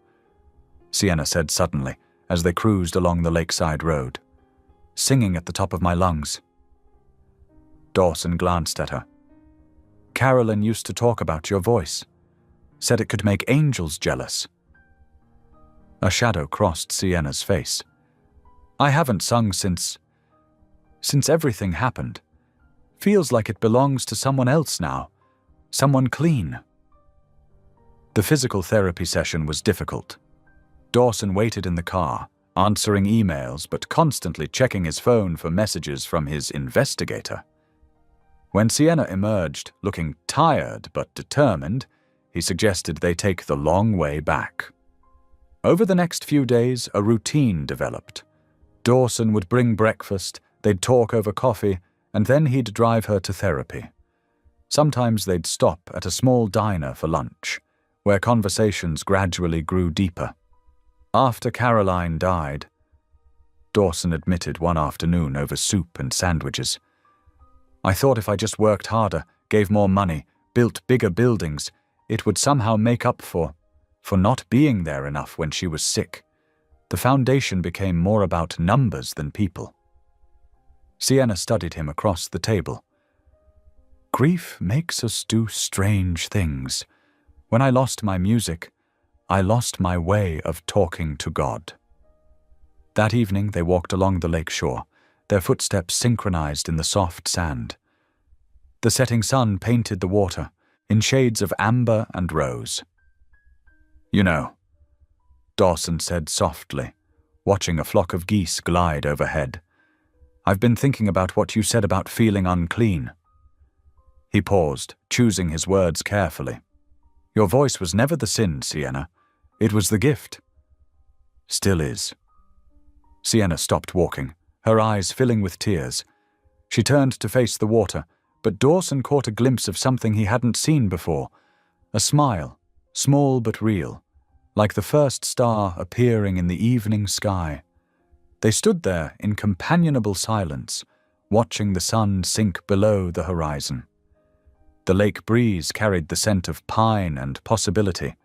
Sienna said suddenly as they cruised along the lakeside road, singing at the top of my lungs. Dawson glanced at her. Carolyn used to talk about your voice, said it could make angels jealous. A shadow crossed Sienna's face. I haven't sung since everything happened. Feels like it belongs to someone else now, someone clean. The physical therapy session was difficult. Dawson waited in the car, answering emails but constantly checking his phone for messages from his investigator. When Sienna emerged, looking tired but determined, he suggested they take the long way back. Over the next few days, a routine developed. Dawson would bring breakfast, they'd talk over coffee, and then he'd drive her to therapy. Sometimes they'd stop at a small diner for lunch, where conversations gradually grew deeper. After Caroline died, Dawson admitted one afternoon over soup and sandwiches, I thought if I just worked harder, gave more money, built bigger buildings, it would somehow make up for not being there enough when she was sick. The foundation became more about numbers than people. Sienna studied him across the table. Grief makes us do strange things. When I lost my music, I lost my way of talking to God. That evening they walked along the lake shore, their footsteps synchronized in the soft sand. The setting sun painted the water in shades of amber and rose. You know, Dawson said softly, watching a flock of geese glide overhead. I've been thinking about what you said about feeling unclean. He paused, choosing his words carefully. Your voice was never the sin, Sienna. It was the gift. Still is. Sienna stopped walking, her eyes filling with tears. She turned to face the water, but Dawson caught a glimpse of something he hadn't seen before. A smile, small but real, like the first star appearing in the evening sky. They stood there in companionable silence, watching the sun sink below the horizon. The lake breeze carried the scent of pine and possibility,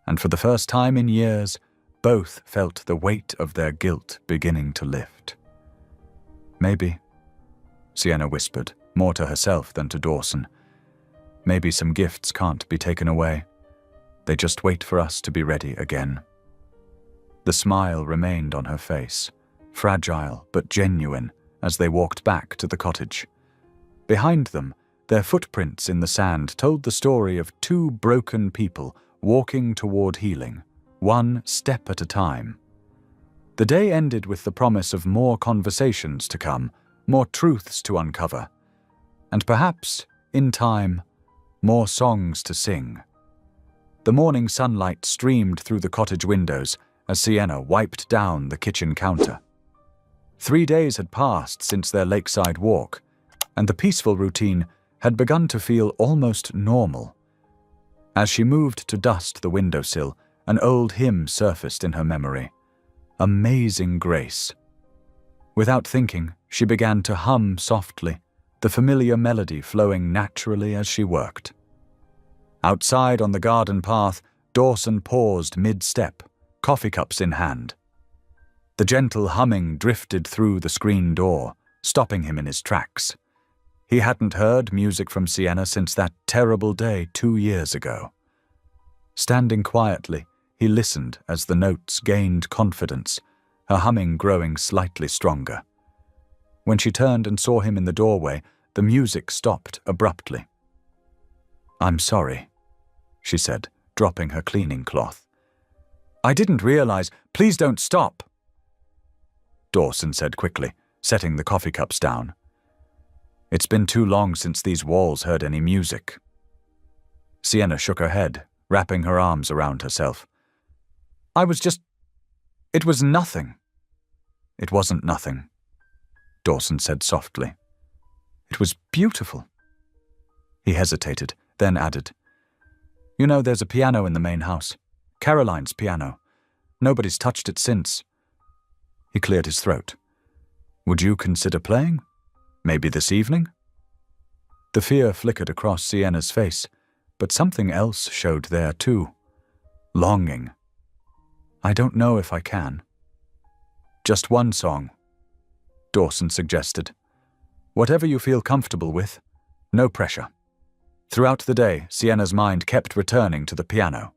and for the first time in years, both felt the weight of their guilt beginning to lift. Maybe, Sienna whispered, more to herself than to Dawson. Maybe some gifts can't be taken away. They just wait for us to be ready again. The smile remained on her face, fragile but genuine, as they walked back to the cottage. Behind them, their footprints in the sand told the story of two broken people walking toward healing, one step at a time. The day ended with the promise of more conversations to come, more truths to uncover, and perhaps, in time, more songs to sing. The morning sunlight streamed through the cottage windows as Sienna wiped down the kitchen counter. 3 days had passed since their lakeside walk, and the peaceful routine had begun to feel almost normal. As she moved to dust the windowsill, an old hymn surfaced in her memory. Amazing Grace. Without thinking, she began to hum softly, the familiar melody flowing naturally as she worked. Outside on the garden path, Dawson paused mid-step, coffee cups in hand. The gentle humming drifted through the screen door, stopping him in his tracks. He hadn't heard music from Sienna since that terrible day 2 years ago. Standing quietly, he listened as the notes gained confidence, her humming growing slightly stronger. When she turned and saw him in the doorway, the music stopped abruptly. "I'm sorry," she said, dropping her cleaning cloth. "I didn't realize. Please don't stop," Dawson said quickly, setting the coffee cups down. "It's been too long since these walls heard any music." Sienna shook her head, wrapping her arms around herself. It was nothing." "It wasn't nothing," Dawson said softly. "It was beautiful." He hesitated, then added, "You know, there's a piano in the main house. Caroline's piano. Nobody's touched it since." He cleared his throat. "Would you consider playing? Maybe this evening?" The fear flickered across Sienna's face, but something else showed there too. Longing. "I don't know if I can." "Just one song," Dawson suggested. "Whatever you feel comfortable with. No pressure." Throughout the day, Sienna's mind kept returning to the piano.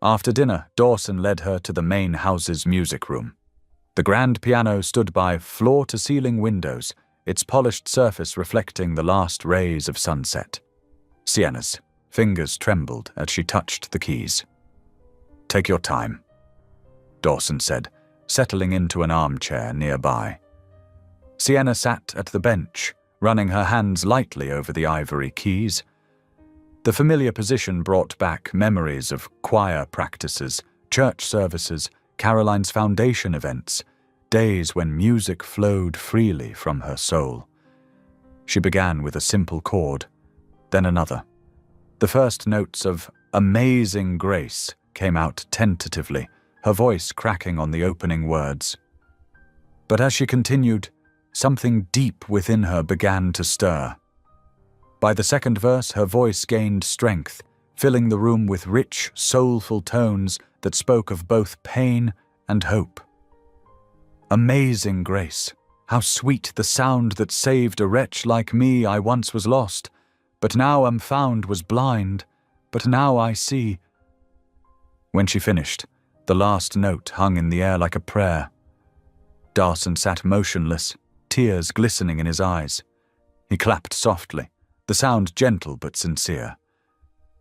After dinner, Dawson led her to the main house's music room. The grand piano stood by floor-to-ceiling windows, its polished surface reflecting the last rays of sunset. Sienna's fingers trembled as she touched the keys. "Take your time," Dawson said, settling into an armchair nearby. Sienna sat at the bench, running her hands lightly over the ivory keys. The familiar position brought back memories of choir practices, church services, Caroline's foundation events, days when music flowed freely from her soul. She began with a simple chord, then another. The first notes of "Amazing Grace" came out tentatively, her voice cracking on the opening words. But as she continued, something deep within her began to stir. By the second verse, her voice gained strength, filling the room with rich, soulful tones that spoke of both pain and hope. "Amazing grace, how sweet the sound that saved a wretch like me. I once was lost, but now am found, was blind, but now I see." When she finished, the last note hung in the air like a prayer. Dawson sat motionless, tears glistening in his eyes. He clapped softly, the sound gentle but sincere.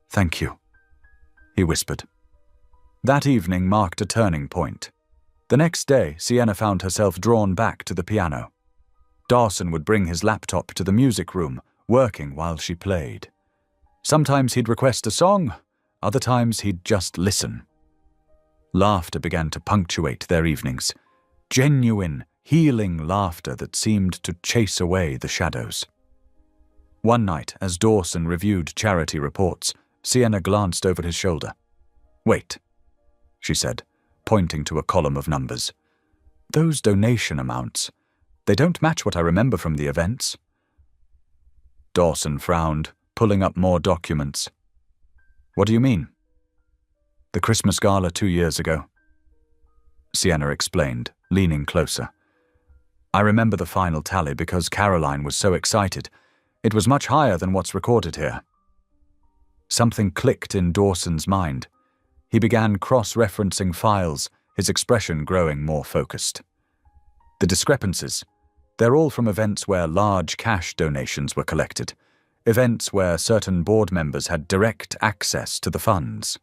"Thank you," he whispered. That evening marked a turning point. The next day, Sienna found herself drawn back to the piano. Dawson would bring his laptop to the music room, working while she played. Sometimes he'd request a song, other times he'd just listen. Laughter began to punctuate their evenings, genuine, healing laughter that seemed to chase away the shadows. One night, as Dawson reviewed charity reports, Sienna glanced over his shoulder. "Wait," she said, pointing to a column of numbers. "Those donation amounts, they don't match what I remember from the events." Dawson frowned, pulling up more documents. "What do you mean?" "The Christmas gala 2 years ago," Sienna explained, leaning closer. "I remember the final tally because Caroline was so excited. It was much higher than what's recorded here." Something clicked in Dawson's mind. He began cross-referencing files, his expression growing more focused. The discrepancies, they're all from events where large cash donations were collected, events where certain board members had direct access to the funds.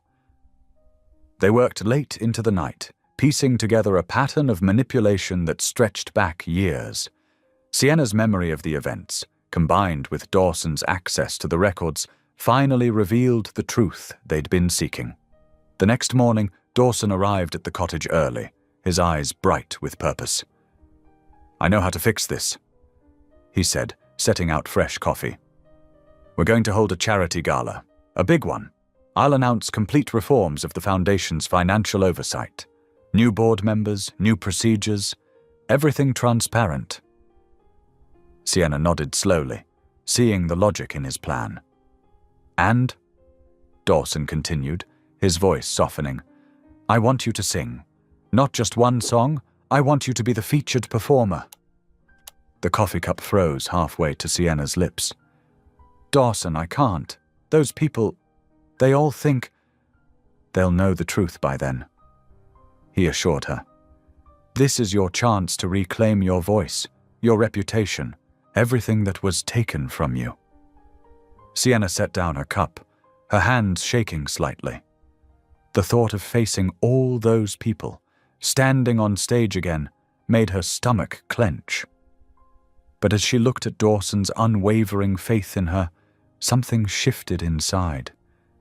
They worked late into the night, piecing together a pattern of manipulation that stretched back years. Sienna's memory of the events, combined with Dawson's access to the records, finally revealed the truth they'd been seeking. The next morning, Dawson arrived at the cottage early, his eyes bright with purpose. "I know how to fix this," he said, setting out fresh coffee. "We're going to hold a charity gala, a big one. I'll announce complete reforms of the Foundation's financial oversight. New board members, new procedures. Everything transparent. Sienna nodded slowly, seeing the logic in his plan. And, Dawson continued, his voice softening, I want you to sing. Not just one song, I want you to be the featured performer. The coffee cup froze halfway to Sienna's lips. Dawson, I can't. Those people, they all think... They'll know the truth by then. He assured her. This is your chance to reclaim your voice, your reputation, everything that was taken from you. Sienna set down her cup, her hands shaking slightly. The thought of facing all those people, standing on stage again, made her stomach clench. But as she looked at Dawson's unwavering faith in her, something shifted inside.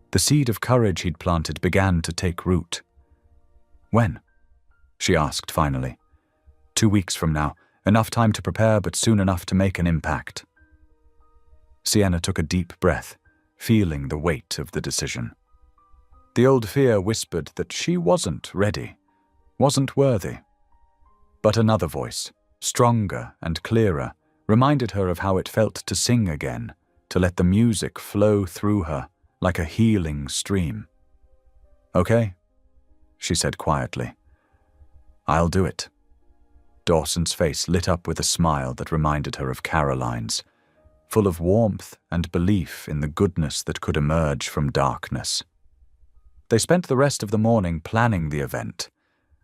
The seed of courage he'd planted began to take root. When? She asked finally. 2 weeks from now, enough time to prepare but soon enough to make an impact. Sienna took a deep breath, feeling the weight of the decision. The old fear whispered that she wasn't ready, wasn't worthy. But another voice, stronger and clearer, reminded her of how it felt to sing again, to let the music flow through her like a healing stream. Okay, she said quietly. I'll do it. Dawson's face lit up with a smile that reminded her of Caroline's, full of warmth and belief in the goodness that could emerge from darkness. They spent the rest of the morning planning the event,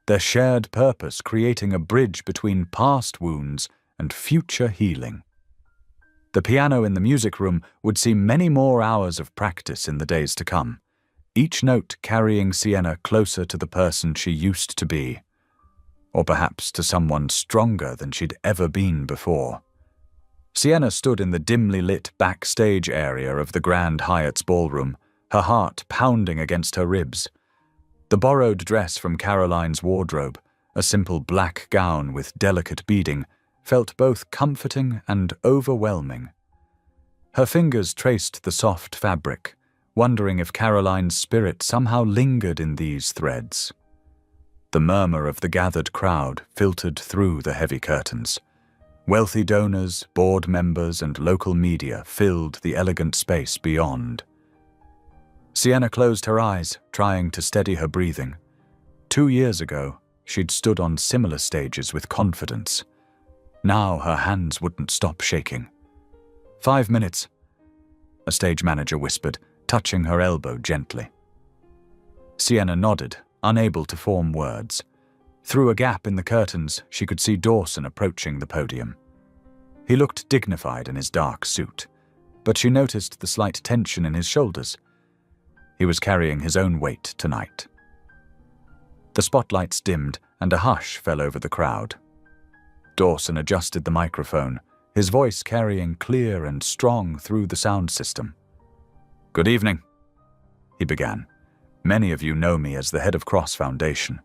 their shared purpose creating a bridge between past wounds and future healing. The piano in the music room would see many more hours of practice in the days to come, each note carrying Sienna closer to the person she used to be, or perhaps to someone stronger than she'd ever been before. Sienna stood in the dimly lit backstage area of the Grand Hyatt's ballroom, her heart pounding against her ribs. The borrowed dress from Caroline's wardrobe, a simple black gown with delicate beading, felt both comforting and overwhelming. Her fingers traced the soft fabric, wondering if Caroline's spirit somehow lingered in these threads. The murmur of the gathered crowd filtered through the heavy curtains. Wealthy donors, board members, and local media filled the elegant space beyond. Sienna closed her eyes, trying to steady her breathing. 2 years ago, she'd stood on similar stages with confidence. Now her hands wouldn't stop shaking. 5 minutes, a stage manager whispered, touching her elbow gently. Sienna nodded, unable to form words. Through a gap in the curtains, she could see Dawson approaching the podium. He looked dignified in his dark suit, but she noticed the slight tension in his shoulders. He was carrying his own weight tonight. The spotlights dimmed, and a hush fell over the crowd. Dawson adjusted the microphone, his voice carrying clear and strong through the sound system. Good evening, he began. Many of you know me as the head of Cross Foundation.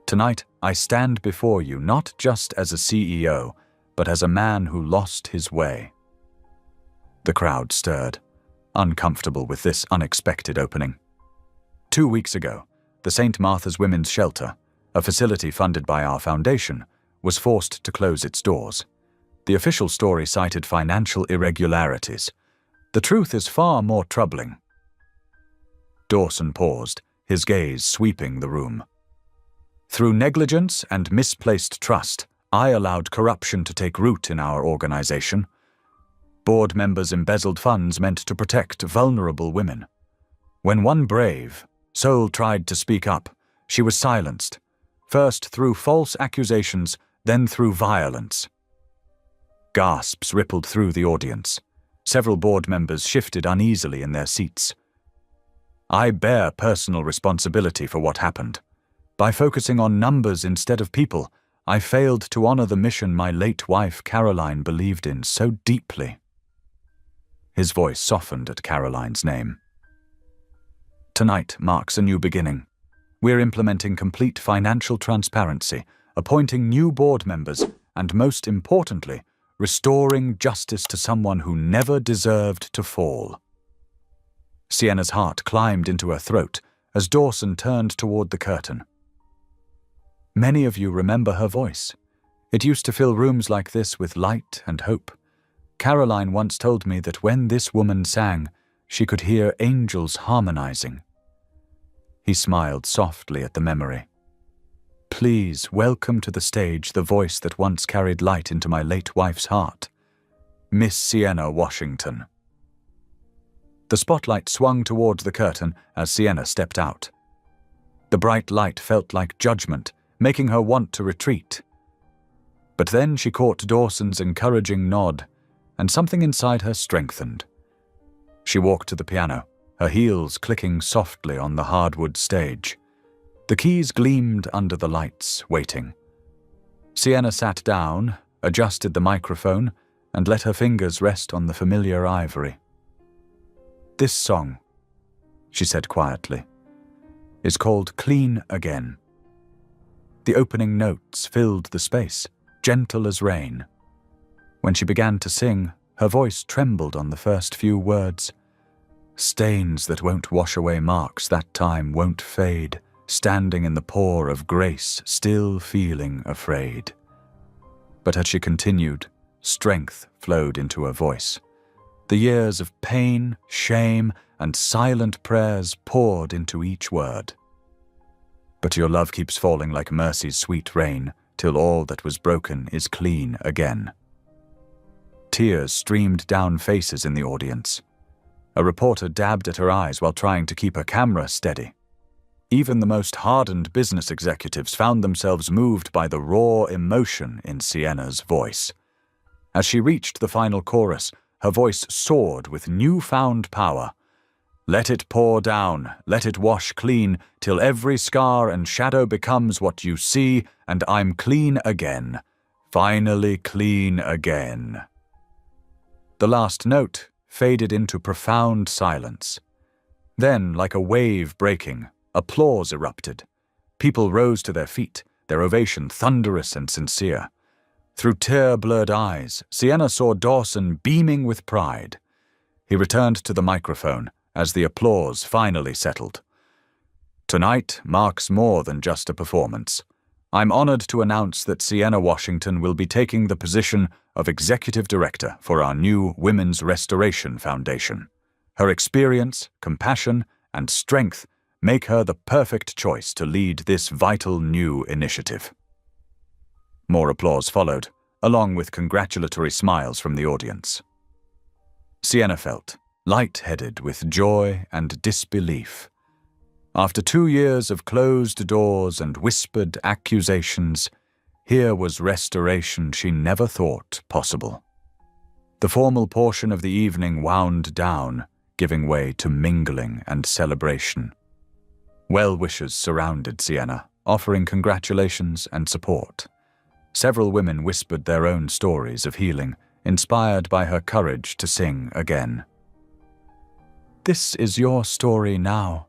Tonight, I stand before you not just as a CEO, but as a man who lost his way. The crowd stirred, uncomfortable with this unexpected opening. 2 weeks ago, the St. Martha's Women's Shelter, a facility funded by our foundation, was forced to close its doors. The official story cited financial irregularities. The truth is far more troubling. Dawson paused, his gaze sweeping the room. Through negligence and misplaced trust, I allowed corruption to take root in our organization. Board members embezzled funds meant to protect vulnerable women. When one brave soul tried to speak up, she was silenced, first through false accusations, then through violence. Gasps rippled through the audience. Several board members shifted uneasily in their seats. I bear personal responsibility for what happened. By focusing on numbers instead of people, I failed to honor the mission my late wife Caroline believed in so deeply. His voice softened at Caroline's name. Tonight marks a new beginning. We're implementing complete financial transparency, appointing new board members, and most importantly, restoring justice to someone who never deserved to fall. Sienna's heart climbed into her throat as Dawson turned toward the curtain. Many of you remember her voice. It used to fill rooms like this with light and hope. Caroline once told me that when this woman sang, she could hear angels harmonizing. He smiled softly at the memory. Please welcome to the stage the voice that once carried light into my late wife's heart, Miss Sienna Washington. The spotlight swung towards the curtain as Sienna stepped out. The bright light felt like judgment, making her want to retreat. But then she caught Dawson's encouraging nod, and something inside her strengthened. She walked to the piano, her heels clicking softly on the hardwood stage. The keys gleamed under the lights, waiting. Sienna sat down, adjusted the microphone, and let her fingers rest on the familiar ivory. This song, she said quietly, is called Clean Again. The opening notes filled the space, gentle as rain. When she began to sing, her voice trembled on the first few words. Stains that won't wash away marks that time won't fade, standing in the pour of grace, still feeling afraid. But as she continued, strength flowed into her voice. The years of pain, shame, and silent prayers poured into each word. But your love keeps falling like mercy's sweet rain, till all that was broken is clean again. Tears streamed down faces in the audience. A reporter dabbed at her eyes while trying to keep her camera steady. Even the most hardened business executives found themselves moved by the raw emotion in Sienna's voice. As she reached the final chorus, her voice soared with newfound power. Let it pour down, let it wash clean, till every scar and shadow becomes what you see, and I'm clean again, finally clean again. The last note faded into profound silence. Then, like a wave breaking, applause erupted. People rose to their feet, their ovation thunderous and sincere. Through tear-blurred eyes, Sienna saw Dawson beaming with pride. He returned to the microphone as the applause finally settled. Tonight marks more than just a performance. I'm honored to announce that Sienna Washington will be taking the position of Executive Director for our new Women's Restoration Foundation. Her experience, compassion, and strength make her the perfect choice to lead this vital new initiative. More applause followed, along with congratulatory smiles from the audience. Sienna felt light-headed with joy and disbelief. After 2 years of closed doors and whispered accusations, here was restoration she never thought possible. The formal portion of the evening wound down, giving way to mingling and celebration. Well-wishers surrounded Sienna, offering congratulations and support. Several women whispered their own stories of healing, inspired by her courage to sing again. "This is your story now,"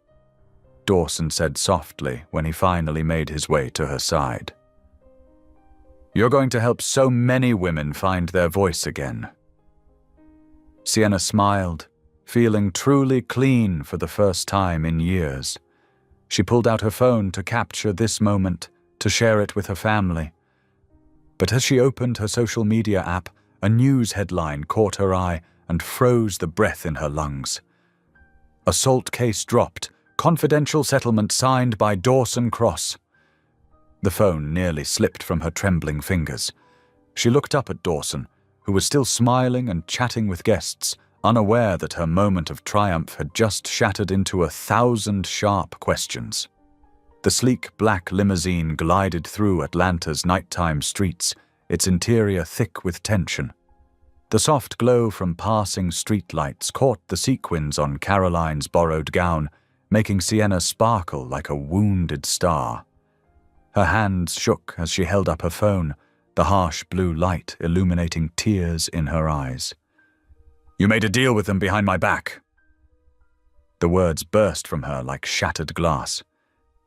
Dawson said softly when he finally made his way to her side. "You're going to help so many women find their voice again." Sienna smiled, feeling truly clean for the first time in years. She pulled out her phone to capture this moment, to share it with her family. But as she opened her social media app, a news headline caught her eye and froze the breath in her lungs. Assault case dropped, confidential settlement signed by Dawson Cross. The phone nearly slipped from her trembling fingers. She looked up at Dawson, who was still smiling and chatting with guests, unaware that her moment of triumph had just shattered into 1,000 sharp questions. The sleek black limousine glided through Atlanta's nighttime streets, its interior thick with tension. The soft glow from passing streetlights caught the sequins on Caroline's borrowed gown, making Sienna sparkle like a wounded star. Her hands shook as she held up her phone, the harsh blue light illuminating tears in her eyes. "You made a deal with them behind my back." The words burst from her like shattered glass.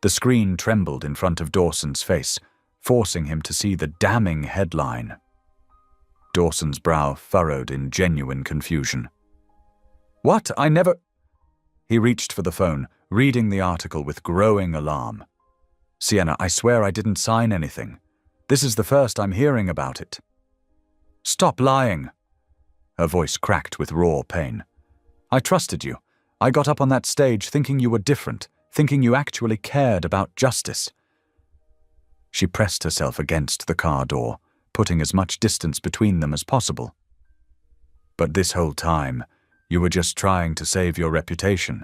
The screen trembled in front of Dawson's face, forcing him to see the damning headline. Dawson's brow furrowed in genuine confusion. "What? I never—" He reached for the phone, reading the article with growing alarm. "Sienna, I swear I didn't sign anything." This is the first I'm hearing about it. Stop lying. Her voice cracked with raw pain. I trusted you. I got up on that stage thinking you were different, thinking you actually cared about justice. She pressed herself against the car door, putting as much distance between them as possible. But this whole time, you were just trying to save your reputation.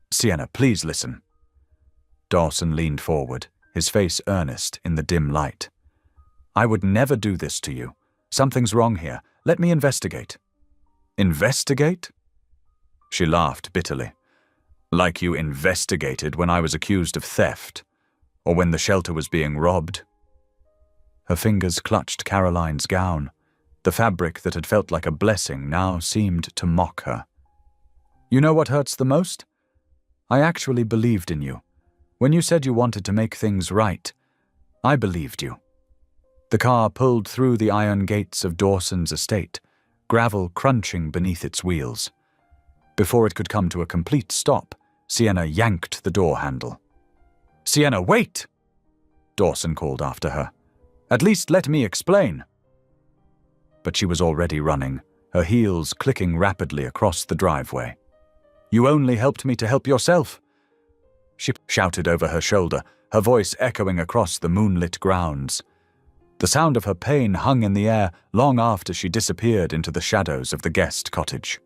Sienna, please listen. Dawson leaned forward, his face earnest in the dim light. I would never do this to you. Something's wrong here. Let me investigate. Investigate? She laughed bitterly. Like you investigated when I was accused of theft, or when the shelter was being robbed. Her fingers clutched Caroline's gown. The fabric that had felt like a blessing now seemed to mock her. You know what hurts the most? I actually believed in you. When you said you wanted to make things right, I believed you. The car pulled through the iron gates of Dawson's estate, gravel crunching beneath its wheels. Before it could come to a complete stop, Sienna yanked the door handle. Sienna, wait! Dawson called after her. At least let me explain. But she was already running, her heels clicking rapidly across the driveway. You only helped me to help yourself, she shouted over her shoulder, her voice echoing across the moonlit grounds. The sound of her pain hung in the air long after she disappeared into the shadows of the guest cottage.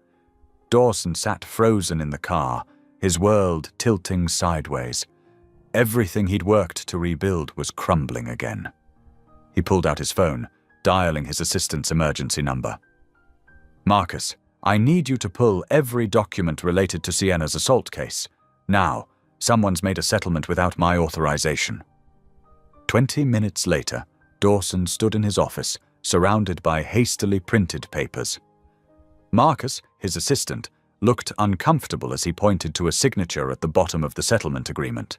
Dawson sat frozen in the car, his world tilting sideways. Everything he'd worked to rebuild was crumbling again. He pulled out his phone, dialing his assistant's emergency number. Marcus, I need you to pull every document related to Sienna's assault case. Now, someone's made a settlement without my authorization. 20 minutes later, Dawson stood in his office, surrounded by hastily printed papers. Marcus, his assistant, looked uncomfortable as he pointed to a signature at the bottom of the settlement agreement.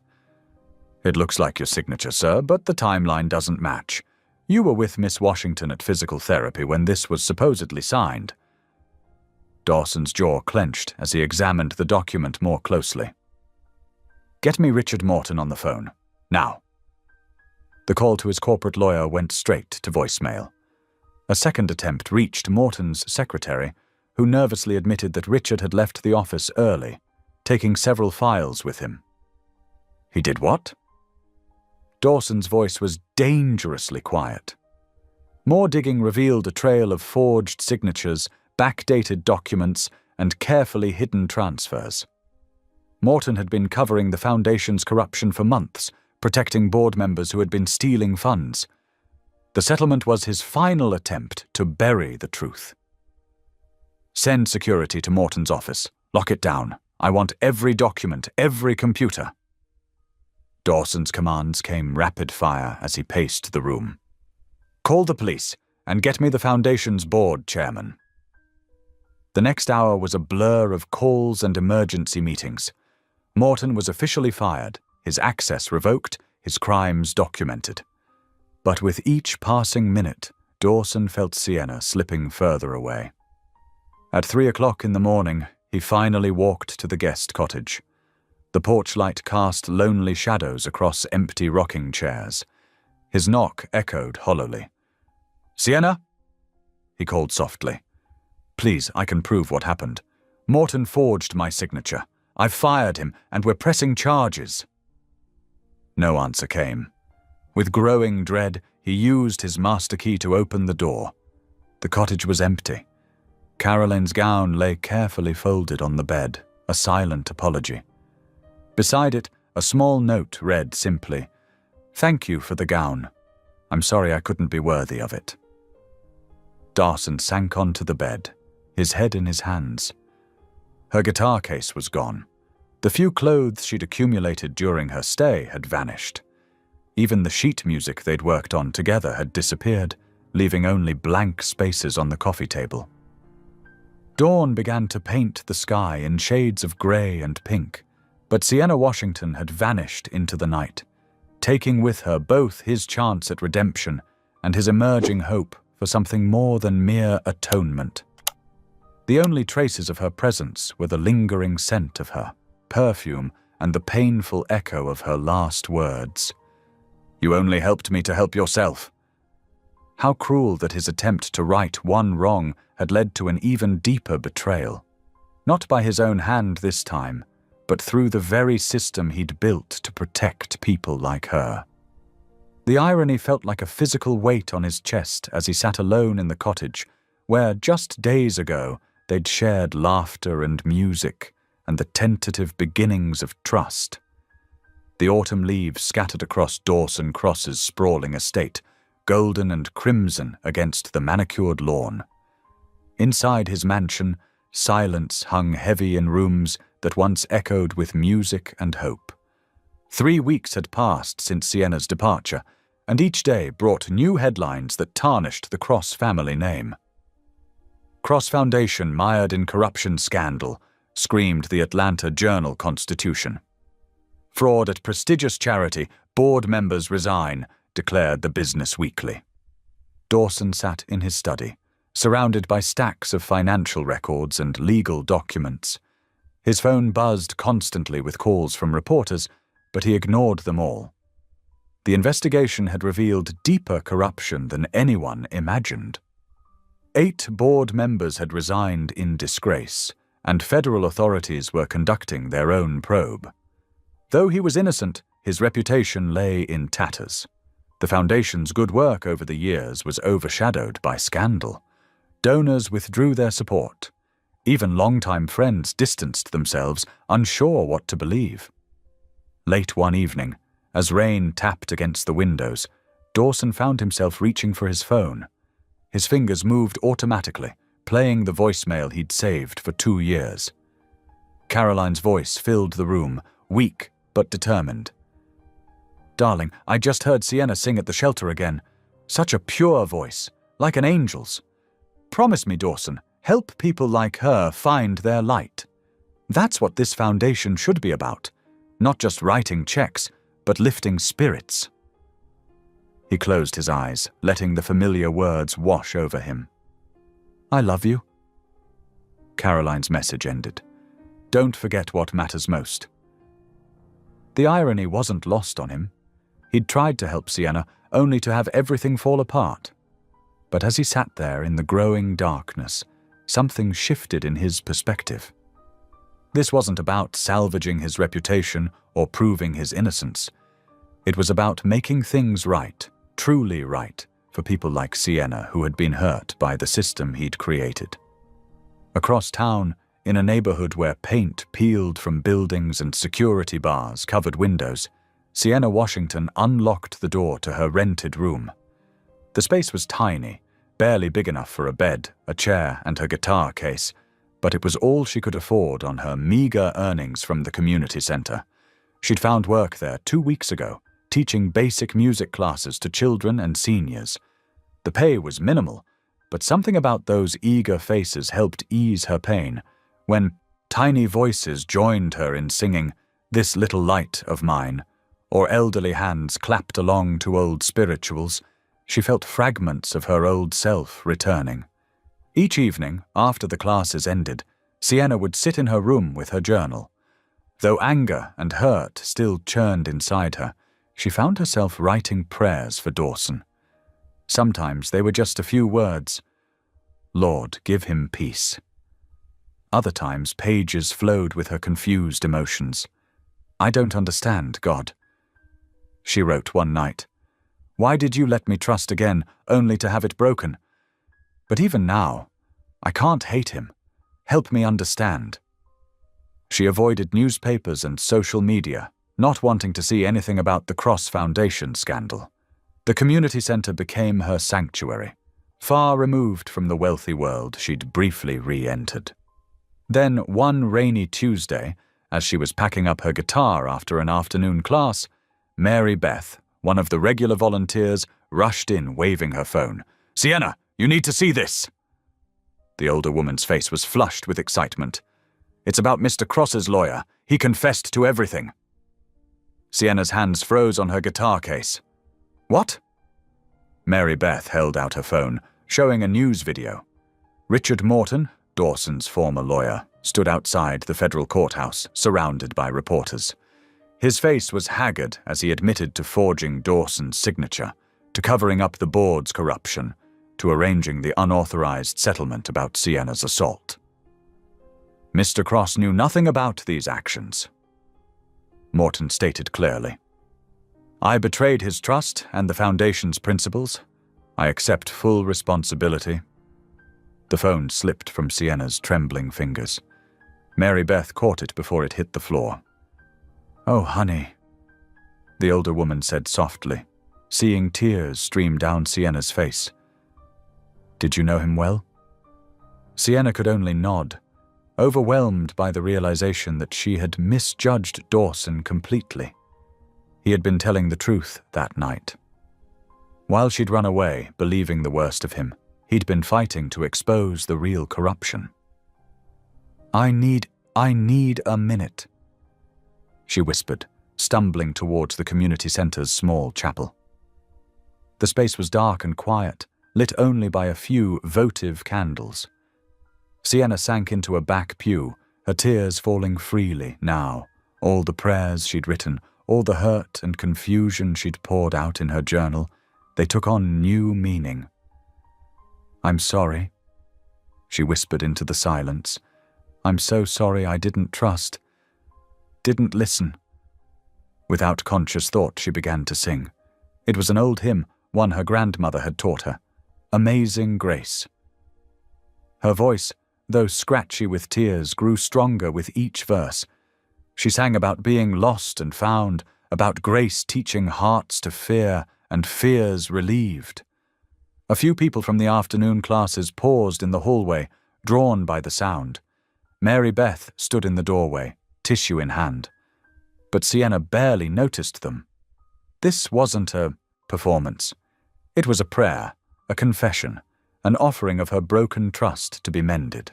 It looks like your signature, sir, but the timeline doesn't match. You were with Miss Washington at physical therapy when this was supposedly signed. Dawson's jaw clenched as he examined the document more closely. Get me Richard Morton on the phone, now. The call to his corporate lawyer went straight to voicemail. A second attempt reached Morton's secretary, who nervously admitted that Richard had left the office early, taking several files with him. He did what? Dawson's voice was dangerously quiet. More digging revealed a trail of forged signatures, backdated documents, and carefully hidden transfers. Morton had been covering the Foundation's corruption for months, protecting board members who had been stealing funds. The settlement was his final attempt to bury the truth. Send security to Morton's office. Lock it down. I want every document, every computer. Dawson's commands came rapid fire as he paced the room. Call the police and get me the Foundation's board chairman. The next hour was a blur of calls and emergency meetings. Morton was officially fired, his access revoked, his crimes documented. But with each passing minute, Dawson felt Sienna slipping further away. At 3 o'clock in the morning, he finally walked to the guest cottage. The porch light cast lonely shadows across empty rocking chairs. His knock echoed hollowly. Sienna? He called softly. Please, I can prove what happened. Morton forged my signature. I've fired him, and we're pressing charges. No answer came. With growing dread, he used his master key to open the door. The cottage was empty. Caroline's gown lay carefully folded on the bed, a silent apology. Beside it, a small note read simply, Thank you for the gown. I'm sorry I couldn't be worthy of it. Dawson sank onto the bed, his head in his hands. Her guitar case was gone. The few clothes she'd accumulated during her stay had vanished. Even the sheet music they'd worked on together had disappeared, leaving only blank spaces on the coffee table. Dawn began to paint the sky in shades of grey and pink, but Sienna Washington had vanished into the night, taking with her both his chance at redemption and his emerging hope for something more than mere atonement. The only traces of her presence were the lingering scent of her perfume and the painful echo of her last words. You only helped me to help yourself." How cruel that his attempt to right one wrong had led to an even deeper betrayal. Not by his own hand this time, but through the very system he'd built to protect people like her. The irony felt like a physical weight on his chest as he sat alone in the cottage, where just days ago they'd shared laughter and music and the tentative beginnings of trust. The autumn leaves scattered across Dawson Cross's sprawling estate, golden and crimson against the manicured lawn. Inside his mansion, silence hung heavy in rooms that once echoed with music and hope. 3 weeks had passed since Sienna's departure, and each day brought new headlines that tarnished the Cross family name. "Cross Foundation mired in corruption scandal," screamed the Atlanta Journal-Constitution. "Fraud at prestigious charity, board members resign," declared the Business Weekly. Dawson sat in his study, surrounded by stacks of financial records and legal documents. His phone buzzed constantly with calls from reporters, but he ignored them all. The investigation had revealed deeper corruption than anyone imagined. 8 board members had resigned in disgrace, and federal authorities were conducting their own probe. Though he was innocent, his reputation lay in tatters. The foundation's good work over the years was overshadowed by scandal. Donors withdrew their support. Even longtime friends distanced themselves, unsure what to believe. Late one evening, as rain tapped against the windows, Dawson found himself reaching for his phone. His fingers moved automatically, playing the voicemail he'd saved for 2 years. Caroline's voice filled the room, weak but determined. "Darling, I just heard Sienna sing at the shelter again. Such a pure voice, like an angel's. Promise me, Dawson, help people like her find their light. That's what this foundation should be about. Not just writing checks, but lifting spirits." He closed his eyes, letting the familiar words wash over him. "I love you." Caroline's message ended. "Don't forget what matters most." The irony wasn't lost on him. He'd tried to help Sienna, only to have everything fall apart. But as he sat there in the growing darkness, something shifted in his perspective. This wasn't about salvaging his reputation or proving his innocence. It was about making things right, truly right, for people like Sienna who had been hurt by the system he'd created. Across town, in a neighborhood where paint peeled from buildings and security bars covered windows, Sienna Washington unlocked the door to her rented room. The space was tiny, barely big enough for a bed, a chair, and her guitar case, but it was all she could afford on her meager earnings from the community center. She'd found work there 2 weeks ago, teaching basic music classes to children and seniors. The pay was minimal, but something about those eager faces helped ease her pain. When tiny voices joined her in singing "This Little Light of Mine," or elderly hands clapped along to old spirituals, she felt fragments of her old self returning. Each evening, after the classes ended, Sienna would sit in her room with her journal. Though anger and hurt still churned inside her, she found herself writing prayers for Dawson. Sometimes they were just a few words. "Lord, give him peace." Other times, pages flowed with her confused emotions. "I don't understand, God." She wrote one night, "Why did you let me trust again, only to have it broken? But even now, I can't hate him. Help me understand." She avoided newspapers and social media, not wanting to see anything about the Cross Foundation scandal. The community center became her sanctuary, far removed from the wealthy world she'd briefly re-entered. Then, one rainy Tuesday, as she was packing up her guitar after an afternoon class, Mary Beth, one of the regular volunteers, rushed in waving her phone. "Sienna, you need to see this!" The older woman's face was flushed with excitement. "It's about Mr. Cross's lawyer. He confessed to everything." Sienna's hands froze on her guitar case. "What?" Mary Beth held out her phone, showing a news video. Richard Morton, Dawson's former lawyer, stood outside the federal courthouse, surrounded by reporters. His face was haggard as he admitted to forging Dawson's signature, to covering up the board's corruption, to arranging the unauthorized settlement about Sienna's assault. Mr. Cross knew nothing about these actions, Morton stated clearly. I betrayed his trust and the Foundation's principles. I accept full responsibility. The phone slipped from Sienna's trembling fingers. Mary Beth caught it before it hit the floor. Oh, honey, the older woman said softly, seeing tears stream down Sienna's face. Did you know him well? Sienna could only nod, overwhelmed by the realization that she had misjudged Dawson completely. He had been telling the truth that night. While she'd run away, believing the worst of him, he'd been fighting to expose the real corruption. I need a minute, she whispered, stumbling towards the community center's small chapel. The space was dark and quiet, lit only by a few votive candles. Sienna sank into a back pew, her tears falling freely now, all the prayers she'd written, all the hurt and confusion she'd poured out in her journal, they took on new meaning. I'm sorry, she whispered into the silence. I'm so sorry I didn't trust, didn't listen. Without conscious thought, she began to sing. It was an old hymn, one her grandmother had taught her. Amazing Grace. Her voice, though scratchy with tears, grew stronger with each verse. She sang about being lost and found, about grace teaching hearts to fear and fears relieved. A few people from the afternoon classes paused in the hallway, drawn by the sound. Mary Beth stood in the doorway, tissue in hand. But Sienna barely noticed them. This wasn't a performance. It was a prayer, a confession, an offering of her broken trust to be mended.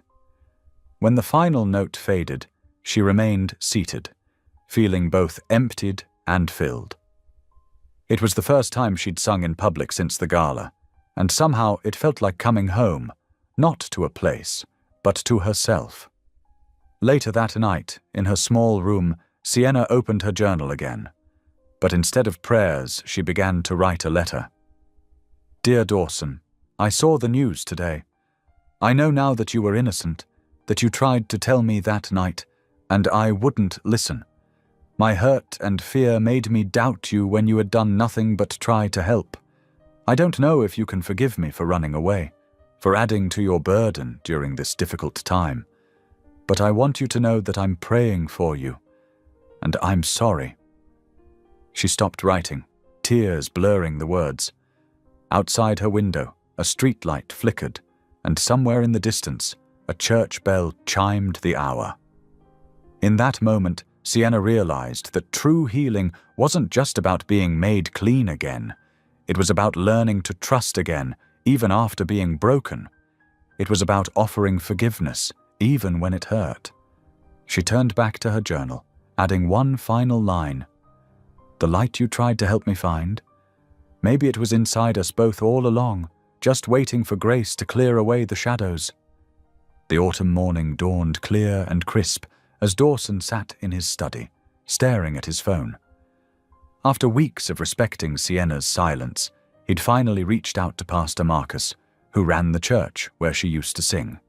When the final note faded, she remained seated, feeling both emptied and filled. It was the first time she'd sung in public since the gala, and somehow it felt like coming home, not to a place, but to herself. Later that night, in her small room, Sienna opened her journal again. But instead of prayers, she began to write a letter. Dear Dawson, I saw the news today. I know now that you were innocent, that you tried to tell me that night, and I wouldn't listen. My hurt and fear made me doubt you when you had done nothing but try to help. I don't know if you can forgive me for running away, for adding to your burden during this difficult time. But I want you to know that I'm praying for you, and I'm sorry. She stopped writing, tears blurring the words. Outside her window, a streetlight flickered, and somewhere in the distance, a church bell chimed the hour. In that moment, Sienna realized that true healing wasn't just about being made clean again. It was about learning to trust again, even after being broken. It was about offering forgiveness, even when it hurt. She turned back to her journal, adding one final line. The light you tried to help me find? Maybe it was inside us both all along, just waiting for grace to clear away the shadows. The autumn morning dawned clear and crisp as Dawson sat in his study, staring at his phone. After weeks of respecting Sienna's silence, he'd finally reached out to Pastor Marcus, who ran the church where she used to sing.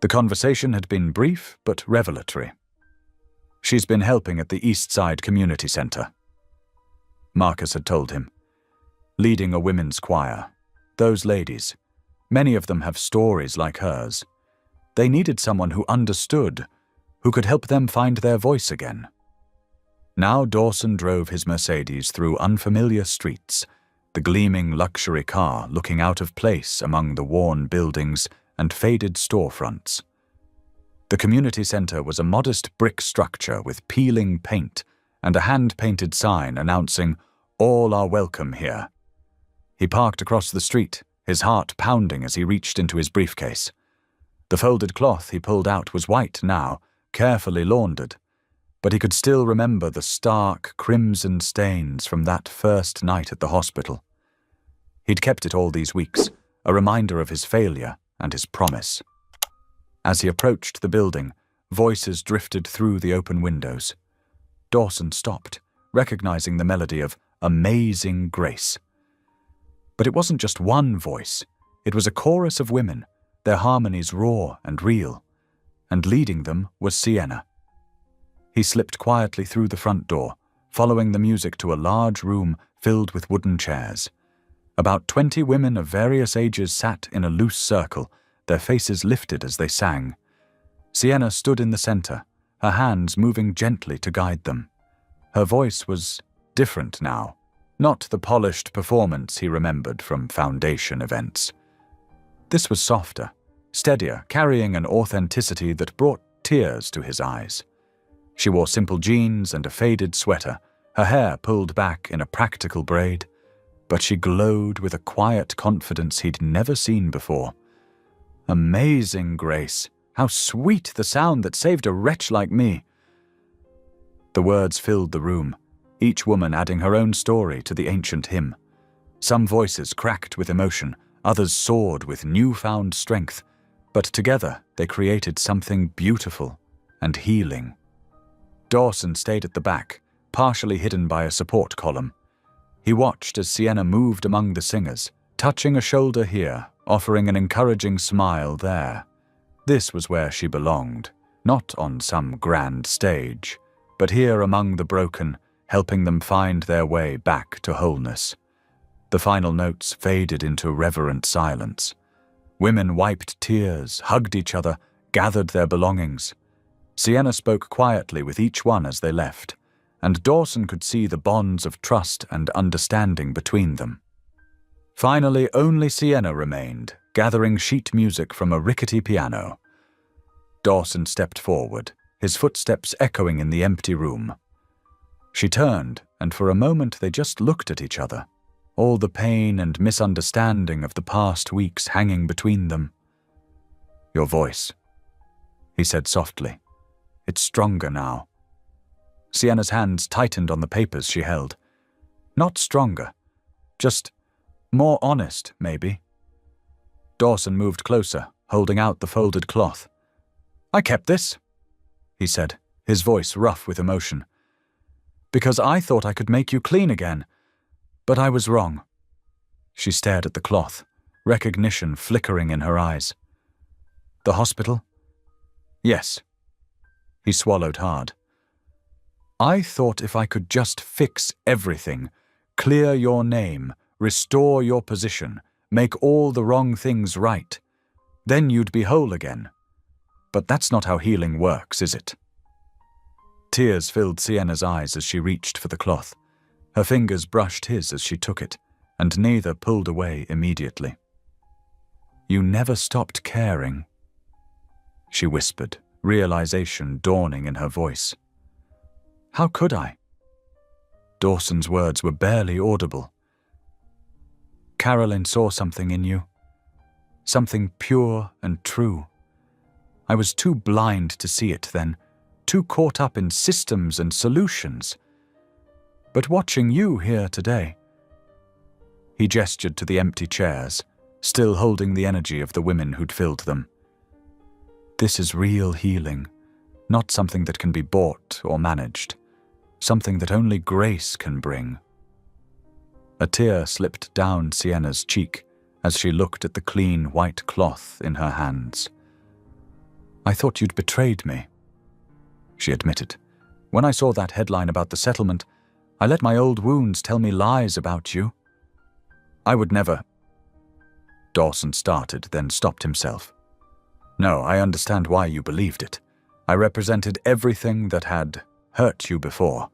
The conversation had been brief but revelatory. She's been helping at the East Side Community Center, Marcus had told him. Leading a women's choir. Those ladies, many of them have stories like hers. They needed someone who understood, who could help them find their voice again. Now Dawson drove his Mercedes through unfamiliar streets, the gleaming luxury car looking out of place among the worn buildings and faded storefronts. The community center was a modest brick structure with peeling paint and a hand-painted sign announcing, "All are welcome here." He parked across the street, his heart pounding as he reached into his briefcase. The folded cloth he pulled out was white now, carefully laundered, but he could still remember the stark crimson stains from that first night at the hospital. He'd kept it all these weeks, a reminder of his failure and his promise. As he approached the building, voices drifted through the open windows. Dawson stopped, recognizing the melody of Amazing Grace. But it wasn't just one voice. It was a chorus of women, their harmonies raw and real, and leading them was Sienna. He slipped quietly through the front door, following the music to a large room filled with wooden chairs. About 20 women of various ages sat in a loose circle, their faces lifted as they sang. Sienna stood in the center, her hands moving gently to guide them. Her voice was different now, not the polished performance he remembered from foundation events. This was softer, steadier, carrying an authenticity that brought tears to his eyes. She wore simple jeans and a faded sweater, her hair pulled back in a practical braid, but she glowed with a quiet confidence he'd never seen before. Amazing Grace! How sweet the sound that saved a wretch like me! The words filled the room, each woman adding her own story to the ancient hymn. Some voices cracked with emotion, others soared with newfound strength, but together they created something beautiful and healing. Dawson stayed at the back, partially hidden by a support column. He watched as Sienna moved among the singers, touching a shoulder here, offering an encouraging smile there. This was where she belonged, not on some grand stage, but here among the broken, helping them find their way back to wholeness. The final notes faded into reverent silence. Women wiped tears, hugged each other, gathered their belongings. Sienna spoke quietly with each one as they left, and Dawson could see the bonds of trust and understanding between them. Finally, only Sienna remained, gathering sheet music from a rickety piano. Dawson stepped forward, his footsteps echoing in the empty room. She turned, and for a moment they just looked at each other, all the pain and misunderstanding of the past weeks hanging between them. "Your voice," he said softly. "It's stronger now." Sienna's hands tightened on the papers she held. Not stronger, just more honest, maybe. Dawson moved closer, holding out the folded cloth. "I kept this," he said, his voice rough with emotion, "because I thought I could make you clean again, but I was wrong." She stared at the cloth, recognition flickering in her eyes. "The hospital?" "Yes." He swallowed hard. "I thought if I could just fix everything, clear your name, restore your position, make all the wrong things right, then you'd be whole again. But that's not how healing works, is it?" Tears filled Sienna's eyes as she reached for the cloth. Her fingers brushed his as she took it, and neither pulled away immediately. "You never stopped caring," she whispered, realization dawning in her voice. "How could I?" Dawson's words were barely audible. "Carolyn saw something in you, something pure and true. I was too blind to see it then, too caught up in systems and solutions. But watching you here today..." He gestured to the empty chairs, still holding the energy of the women who'd filled them. "This is real healing, not something that can be bought or managed, something that only grace can bring." A tear slipped down Sienna's cheek as she looked at the clean white cloth in her hands. "I thought you'd betrayed me," she admitted. "When I saw that headline about the settlement, I let my old wounds tell me lies about you. I would never..." Dawson started, then stopped himself. "No, I understand why you believed it. I represented everything that had hurt you before.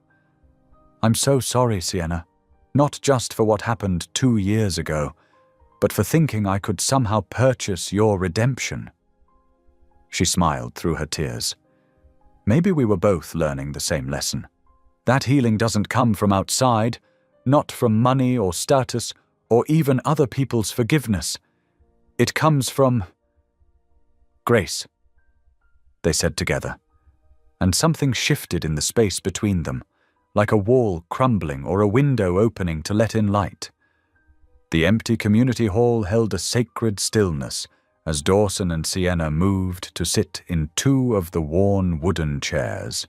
I'm so sorry, Sienna, not just for what happened 2 years ago, but for thinking I could somehow purchase your redemption." She smiled through her tears. "Maybe we were both learning the same lesson. That healing doesn't come from outside, not from money or status, or even other people's forgiveness. It comes from grace," they said together, and something shifted in the space between them, like a wall crumbling or a window opening to let in light. The empty community hall held a sacred stillness as Dawson and Sienna moved to sit in 2 of the worn wooden chairs.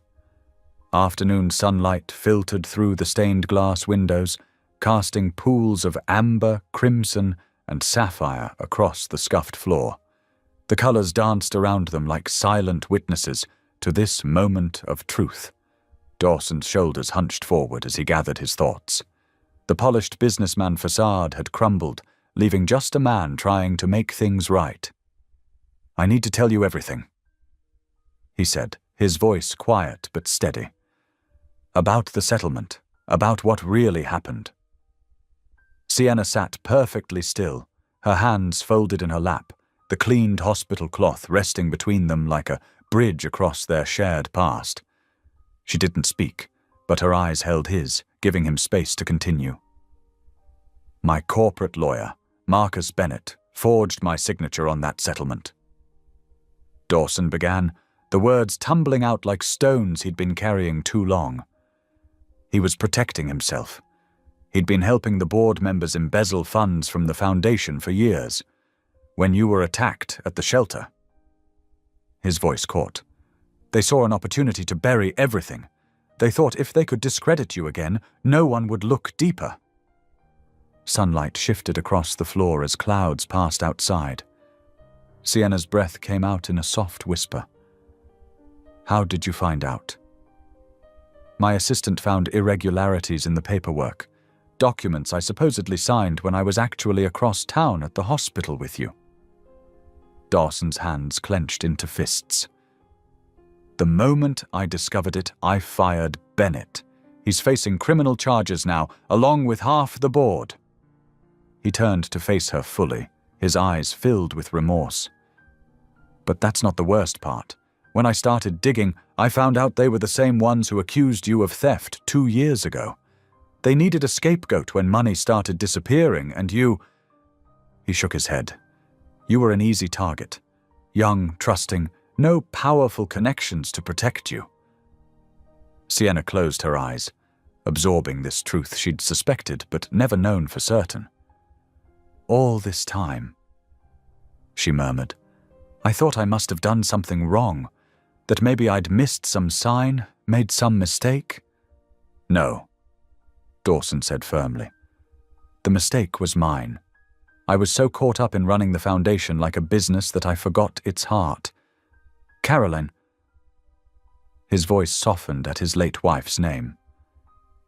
Afternoon sunlight filtered through the stained glass windows, casting pools of amber, crimson, and sapphire across the scuffed floor. The colors danced around them like silent witnesses to this moment of truth. Dawson's shoulders hunched forward as he gathered his thoughts. The polished businessman facade had crumbled, leaving just a man trying to make things right. "I need to tell you everything," he said, his voice quiet but steady. "About the settlement, about what really happened." Sienna sat perfectly still, her hands folded in her lap, the cleaned hospital cloth resting between them like a bridge across their shared past. She didn't speak, but her eyes held his, giving him space to continue. "My corporate lawyer, Marcus Bennett, forged my signature on that settlement," Dawson began, the words tumbling out like stones he'd been carrying too long. He was protecting himself. He'd been helping the board members embezzle funds from the foundation for years. When you were attacked at the shelter. His voice caught. They saw an opportunity to bury everything. They thought if they could discredit you again, no one would look deeper. Sunlight shifted across the floor as clouds passed outside. Sienna's breath came out in a soft whisper. "How did you find out?" "My assistant found irregularities in the paperwork. Documents I supposedly signed when I was actually across town at the hospital with you." Dawson's hands clenched into fists. "The moment I discovered it, I fired Bennett. He's facing criminal charges now, along with half the board." He turned to face her fully, his eyes filled with remorse. "But that's not the worst part. When I started digging, I found out they were the same ones who accused you of theft 2 years ago. They needed a scapegoat when money started disappearing, and you—" He shook his head. "You were an easy target. Young, trusting, no powerful connections to protect you." Sienna closed her eyes, absorbing this truth she'd suspected but never known for certain. "All this time," she murmured, "I thought I must have done something wrong, that maybe I'd missed some sign, made some mistake." "No," Dawson said firmly. "The mistake was mine. I was so caught up in running the foundation like a business that I forgot its heart. Caroline." His voice softened at his late wife's name.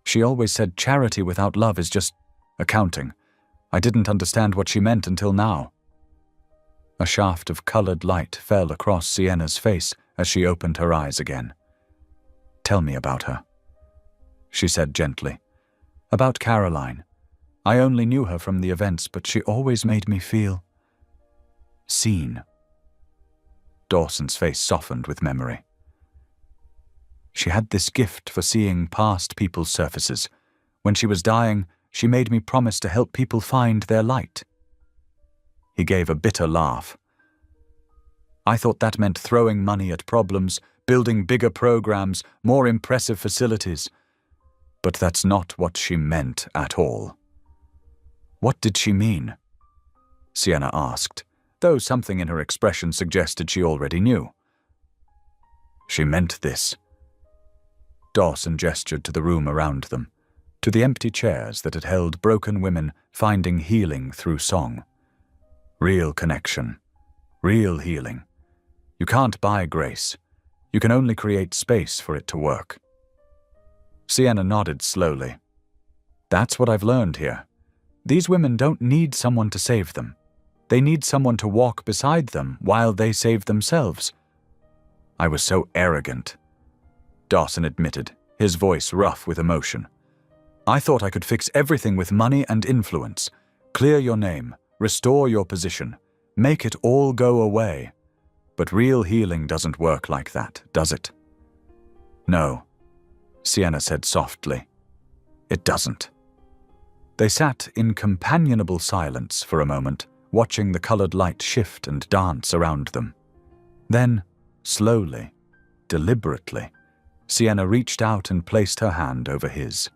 "She always said charity without love is just accounting. I didn't understand what she meant until now." A shaft of colored light fell across Sienna's face as she opened her eyes again. "Tell me about her," she said gently. "About Caroline. I only knew her from the events, but she always made me feel seen." Dawson's face softened with memory. "She had this gift for seeing past people's surfaces. When she was dying, she made me promise to help people find their light." He gave a bitter laugh. "I thought that meant throwing money at problems, building bigger programs, more impressive facilities. But that's not what she meant at all." "What did she mean?" Sienna asked, though something in her expression suggested she already knew. "She meant this." Dawson gestured to the room around them, to the empty chairs that had held broken women finding healing through song. Real connection, real healing. You can't buy grace. You can only create space for it to work. Sienna nodded slowly. "That's what I've learned here. These women don't need someone to save them. They need someone to walk beside them while they save themselves." "I was so arrogant," Dawson admitted, his voice rough with emotion. "I thought I could fix everything with money and influence. Clear your name, restore your position, make it all go away. But real healing doesn't work like that, does it?" "No," Sienna said softly. "It doesn't." They sat in companionable silence for a moment, watching the colored light shift and dance around them. Then, slowly, deliberately, Sienna reached out and placed her hand over his.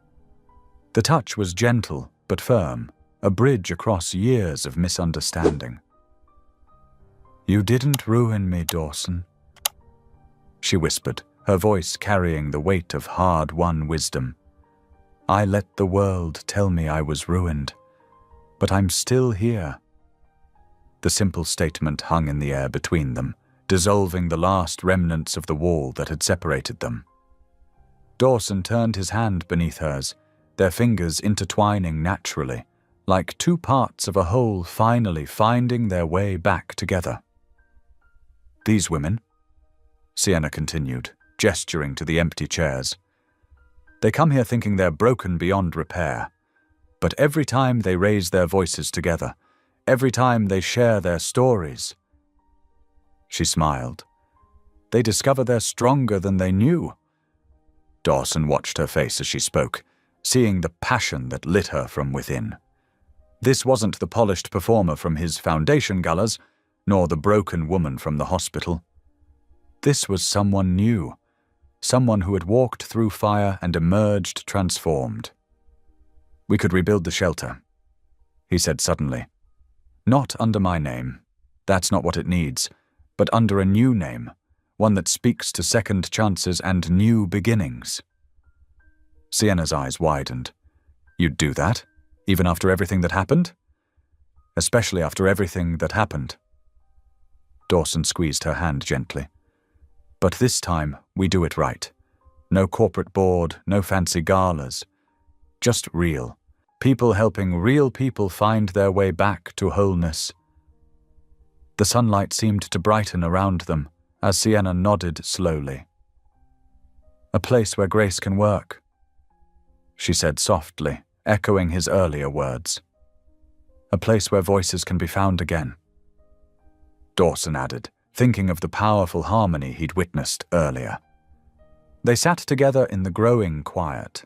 The touch was gentle but firm, a bridge across years of misunderstanding. "You didn't ruin me, Dawson," she whispered, her voice carrying the weight of hard-won wisdom. I let the world tell me I was ruined, but I'm still here. The simple statement hung in the air between them, dissolving the last remnants of the wall that had separated them. Dawson turned his hand beneath hers, their fingers intertwining naturally, like two parts of a whole finally finding their way back together. These women, Sienna continued, gesturing to the empty chairs. They come here thinking they're broken beyond repair, but every time they raise their voices together, every time they share their stories, she smiled, they discover they're stronger than they knew. Dawson watched her face as she spoke, seeing the passion that lit her from within. This wasn't the polished performer from his foundation galas, nor the broken woman from the hospital. This was someone new, someone who had walked through fire and emerged transformed. We could rebuild the shelter, he said suddenly. Not under my name. That's not what it needs, but under a new name, one that speaks to second chances and new beginnings. Sienna's eyes widened. You'd do that, even after everything that happened? Especially after everything that happened. Dawson squeezed her hand gently. But this time, we do it right. No corporate board, no fancy galas. Just real. People helping real people find their way back to wholeness. The sunlight seemed to brighten around them as Sienna nodded slowly. A place where grace can work, she said softly, echoing his earlier words. A place where voices can be found again. Dawson added, thinking of the powerful harmony he'd witnessed earlier. They sat together in the growing quiet,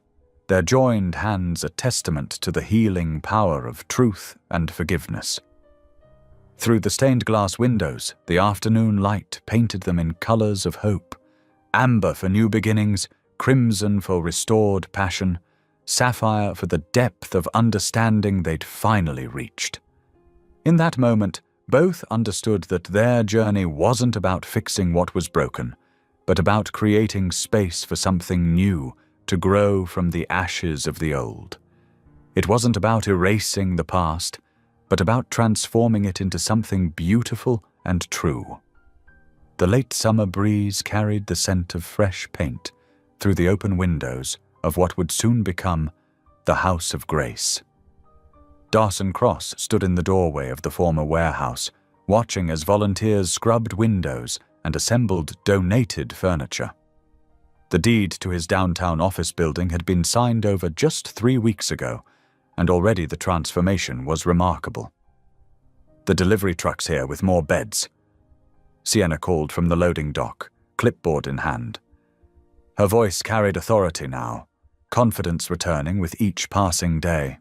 their joined hands a testament to the healing power of truth and forgiveness. Through the stained glass windows, the afternoon light painted them in colors of hope, amber for new beginnings, crimson for restored passion, sapphire for the depth of understanding they'd finally reached. In that moment, both understood that their journey wasn't about fixing what was broken, but about creating space for something new to grow from the ashes of the old. It wasn't about erasing the past, but about transforming it into something beautiful and true. The late summer breeze carried the scent of fresh paint through the open windows of what would soon become the House of Grace. Dawson Cross stood in the doorway of the former warehouse, watching as volunteers scrubbed windows and assembled donated furniture. The deed to his downtown office building had been signed over just 3 weeks ago, and already the transformation was remarkable. The delivery truck's here with more beds, Sienna called from the loading dock, clipboard in hand. Her voice carried authority now, confidence returning with each passing day.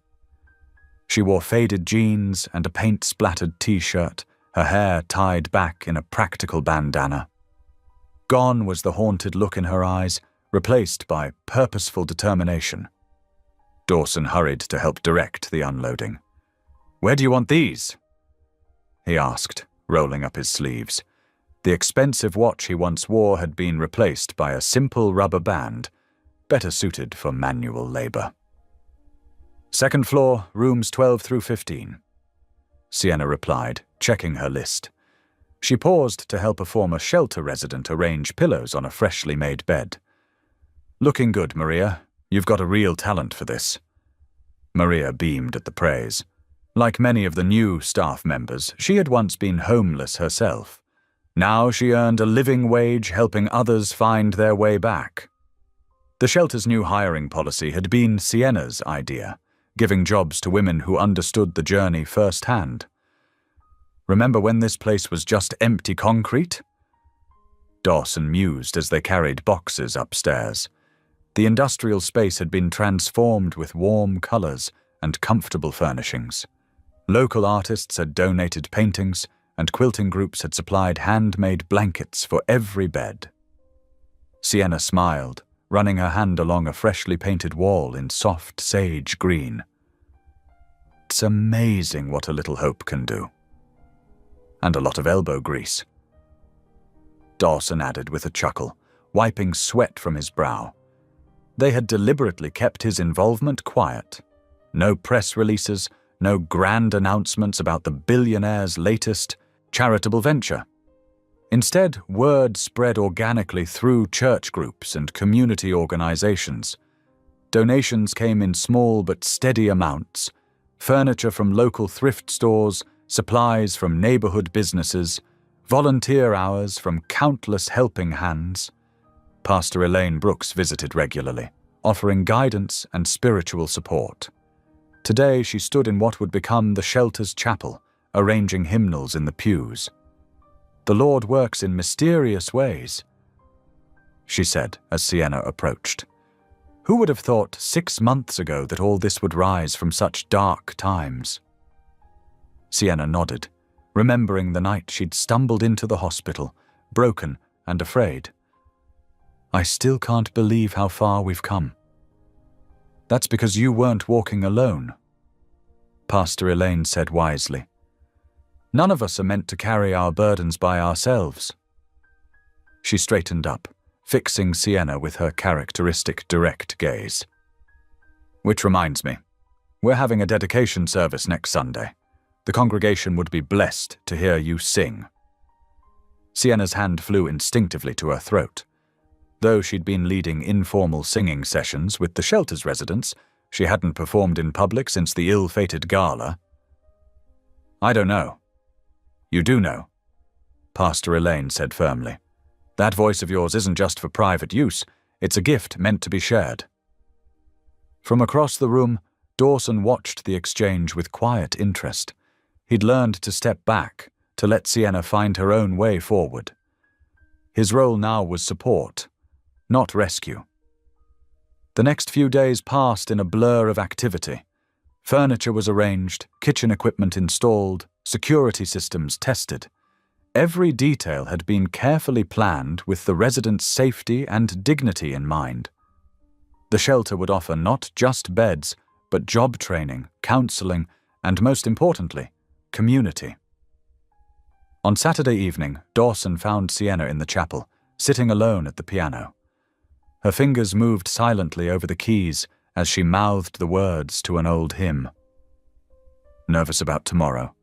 She wore faded jeans and a paint-splattered t-shirt, her hair tied back in a practical bandana. Gone was the haunted look in her eyes, replaced by purposeful determination. Dawson hurried to help direct the unloading. "Where do you want these?" he asked, rolling up his sleeves. The expensive watch he once wore had been replaced by a simple rubber band, better suited for manual labor. "Second floor, rooms 12 through 15, Sienna replied, checking her list. She paused to help a former shelter resident arrange pillows on a freshly made bed. "Looking good, Maria. You've got a real talent for this." Maria beamed at the praise. Like many of the new staff members, she had once been homeless herself. Now she earned a living wage helping others find their way back. The shelter's new hiring policy had been Sienna's idea, giving jobs to women who understood the journey firsthand. "Remember when this place was just empty concrete?" Dawson mused as they carried boxes upstairs. The industrial space had been transformed with warm colors and comfortable furnishings. Local artists had donated paintings, and quilting groups had supplied handmade blankets for every bed. Sienna smiled, running her hand along a freshly painted wall in soft sage green. "It's amazing what a little hope can do." "And a lot of elbow grease," Dawson added with a chuckle, wiping sweat from his brow. They had deliberately kept his involvement quiet. No press releases, no grand announcements about the billionaire's latest charitable venture. Instead, word spread organically through church groups and community organizations. Donations came in small but steady amounts, furniture from local thrift stores, supplies from neighborhood businesses, volunteer hours from countless helping hands. Pastor Elaine Brooks visited regularly, offering guidance and spiritual support. Today she stood in what would become the shelter's chapel, arranging hymnals in the pews. "The Lord works in mysterious ways," she said as Sienna approached. Who would have thought 6 months ago that all this would rise from such dark times? Sienna nodded, remembering the night she'd stumbled into the hospital, broken and afraid. "I still can't believe how far we've come." "That's because you weren't walking alone," Pastor Elaine said wisely. "None of us are meant to carry our burdens by ourselves." She straightened up, fixing Sienna with her characteristic direct gaze. "Which reminds me, we're having a dedication service next Sunday. The congregation would be blessed to hear you sing." Sienna's hand flew instinctively to her throat. Though she'd been leading informal singing sessions with the shelter's residents, she hadn't performed in public since the ill-fated gala. "I don't know." "You do know," Pastor Elaine said firmly. "That voice of yours isn't just for private use, it's a gift meant to be shared." From across the room, Dawson watched the exchange with quiet interest. He'd learned to step back, to let Sienna find her own way forward. His role now was support, not rescue. The next few days passed in a blur of activity. Furniture was arranged, kitchen equipment installed, security systems tested. Every detail had been carefully planned with the residents' safety and dignity in mind. The shelter would offer not just beds, but job training, counseling, and most importantly, community. On Saturday evening, Dawson found Sienna in the chapel, sitting alone at the piano. Her fingers moved silently over the keys as she mouthed the words to an old hymn. "Nervous about tomorrow?"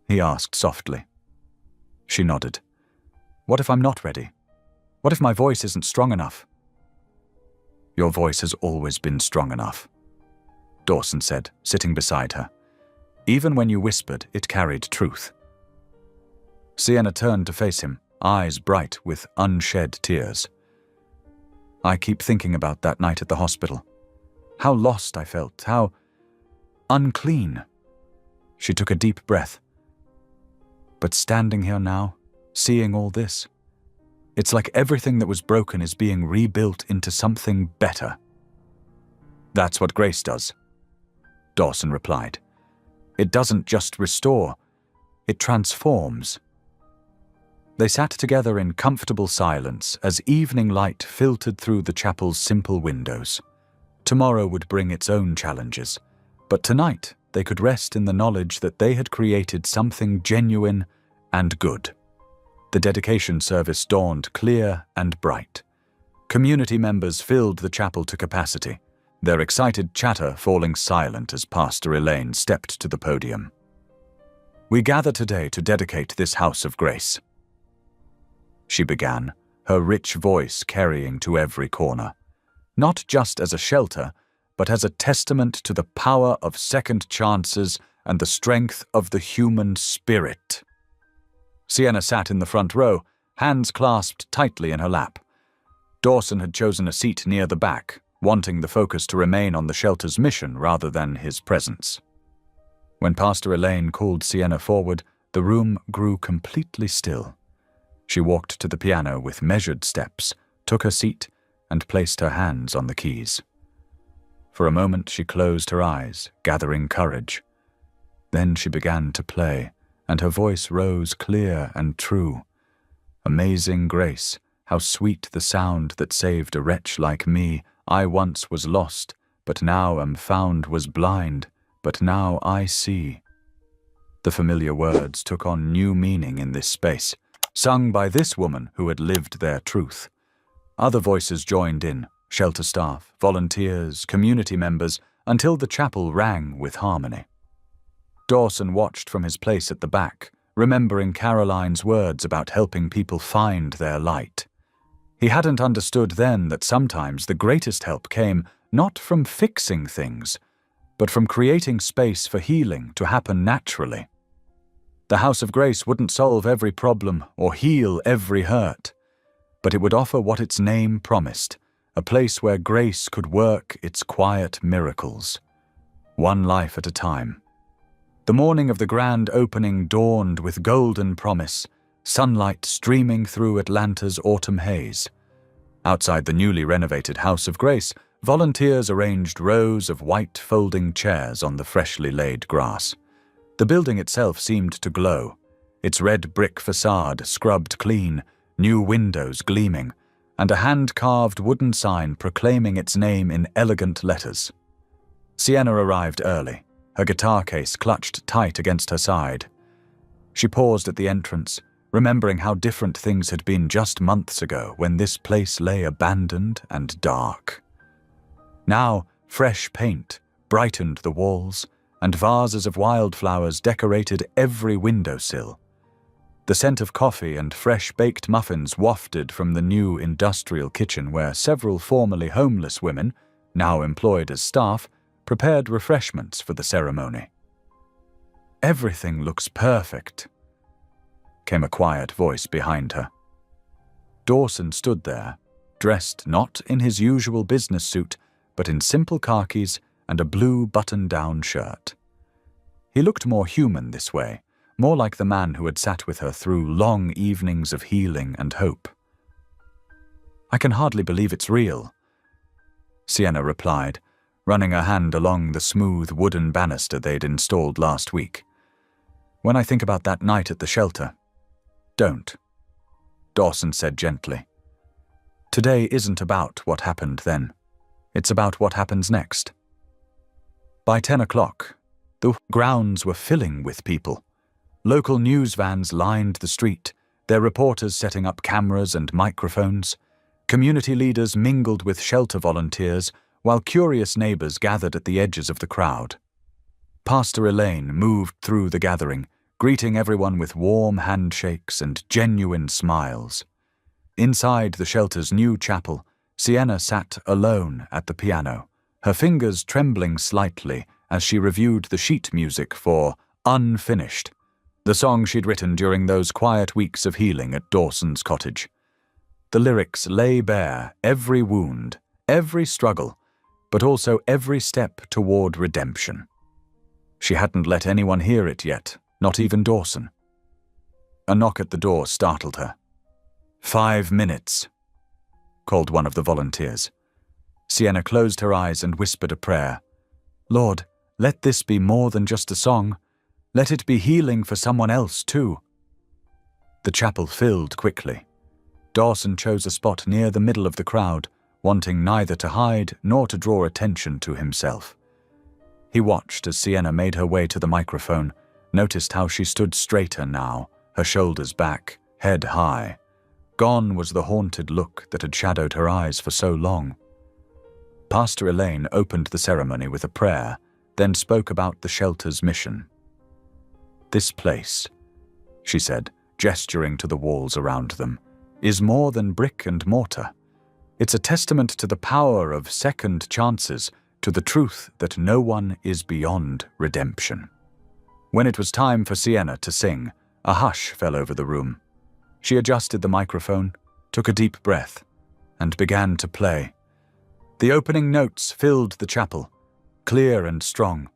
he asked softly. She nodded. "What if I'm not ready? What if my voice isn't strong enough?" "Your voice has always been strong enough," Dawson said, sitting beside her. "Even when you whispered, it carried truth." Sienna turned to face him, eyes bright with unshed tears. "I keep thinking about that night at the hospital. How lost I felt, how unclean." She took a deep breath. "But standing here now, seeing all this, it's like everything that was broken is being rebuilt into something better." "That's what grace does," Dawson replied. "It doesn't just restore, it transforms." They sat together in comfortable silence as evening light filtered through the chapel's simple windows. Tomorrow would bring its own challenges, but tonight they could rest in the knowledge that they had created something genuine and good. The dedication service dawned clear and bright. Community members filled the chapel to capacity, their excited chatter falling silent as Pastor Elaine stepped to the podium. "We gather today to dedicate this house of grace," she began, her rich voice carrying to every corner. "Not just as a shelter, but as a testament to the power of second chances and the strength of the human spirit." Sienna sat in the front row, hands clasped tightly in her lap. Dawson had chosen a seat near the back, wanting the focus to remain on the shelter's mission rather than his presence. When Pastor Elaine called Sienna forward, the room grew completely still. She walked to the piano with measured steps, took her seat, and placed her hands on the keys. For a moment she closed her eyes, gathering courage. Then she began to play, and her voice rose clear and true. "Amazing grace, how sweet the sound that saved a wretch like me. I once was lost, but now am found, was blind, but now I see." The familiar words took on new meaning in this space, sung by this woman who had lived their truth. Other voices joined in, shelter staff, volunteers, community members, until the chapel rang with harmony. Dawson watched from his place at the back, remembering Caroline's words about helping people find their light. He hadn't understood then that sometimes the greatest help came not from fixing things, but from creating space for healing to happen naturally. The House of Grace wouldn't solve every problem or heal every hurt, but it would offer what its name promised, a place where grace could work its quiet miracles, one life at a time. The morning of the grand opening dawned with golden promise, sunlight streaming through Atlanta's autumn haze. Outside the newly renovated House of Grace, volunteers arranged rows of white folding chairs on the freshly laid grass. The building itself seemed to glow, its red brick facade scrubbed clean, new windows gleaming, and a hand-carved wooden sign proclaiming its name in elegant letters. Sienna arrived early, her guitar case clutched tight against her side. She paused at the entrance, remembering how different things had been just months ago when this place lay abandoned and dark. Now, fresh paint brightened the walls, and vases of wildflowers decorated every windowsill. The scent of coffee and fresh-baked muffins wafted from the new industrial kitchen where several formerly homeless women, now employed as staff, prepared refreshments for the ceremony. "Everything looks perfect," came a quiet voice behind her. Dawson stood there, dressed not in his usual business suit, but in simple khakis and a blue button-down shirt. He looked more human this way, more like the man who had sat with her through long evenings of healing and hope. "I can hardly believe it's real," Sienna replied, running her hand along the smooth wooden banister they'd installed last week. "When I think about that night at the shelter—" "Don't," Dawson said gently. "Today isn't about what happened then. It's about what happens next." By 10 o'clock, the grounds were filling with people. Local news vans lined the street, their reporters setting up cameras and microphones. Community leaders mingled with shelter volunteers, while curious neighbors gathered at the edges of the crowd. Pastor Elaine moved through the gathering, greeting everyone with warm handshakes and genuine smiles. Inside the shelter's new chapel, Sienna sat alone at the piano, her fingers trembling slightly as she reviewed the sheet music for Unfinished, the song she'd written during those quiet weeks of healing at Dawson's cottage. The lyrics lay bare every wound, every struggle, but also every step toward redemption. She hadn't let anyone hear it yet, not even Dawson. A knock at the door startled her. 5 minutes, called one of the volunteers. Sienna closed her eyes and whispered a prayer. "Lord, let this be more than just a song. Let it be healing for someone else, too." The chapel filled quickly. Dawson chose a spot near the middle of the crowd, wanting neither to hide nor to draw attention to himself. He watched as Sienna made her way to the microphone, noticed how she stood straighter now, her shoulders back, head high. Gone was the haunted look that had shadowed her eyes for so long. Pastor Elaine opened the ceremony with a prayer, then spoke about the shelter's mission. "This place," she said, gesturing to the walls around them, "is more than brick and mortar. It's a testament to the power of second chances, to the truth that no one is beyond redemption." When it was time for Sienna to sing, a hush fell over the room. She adjusted the microphone, took a deep breath, and began to play. The opening notes filled the chapel, clear and strong.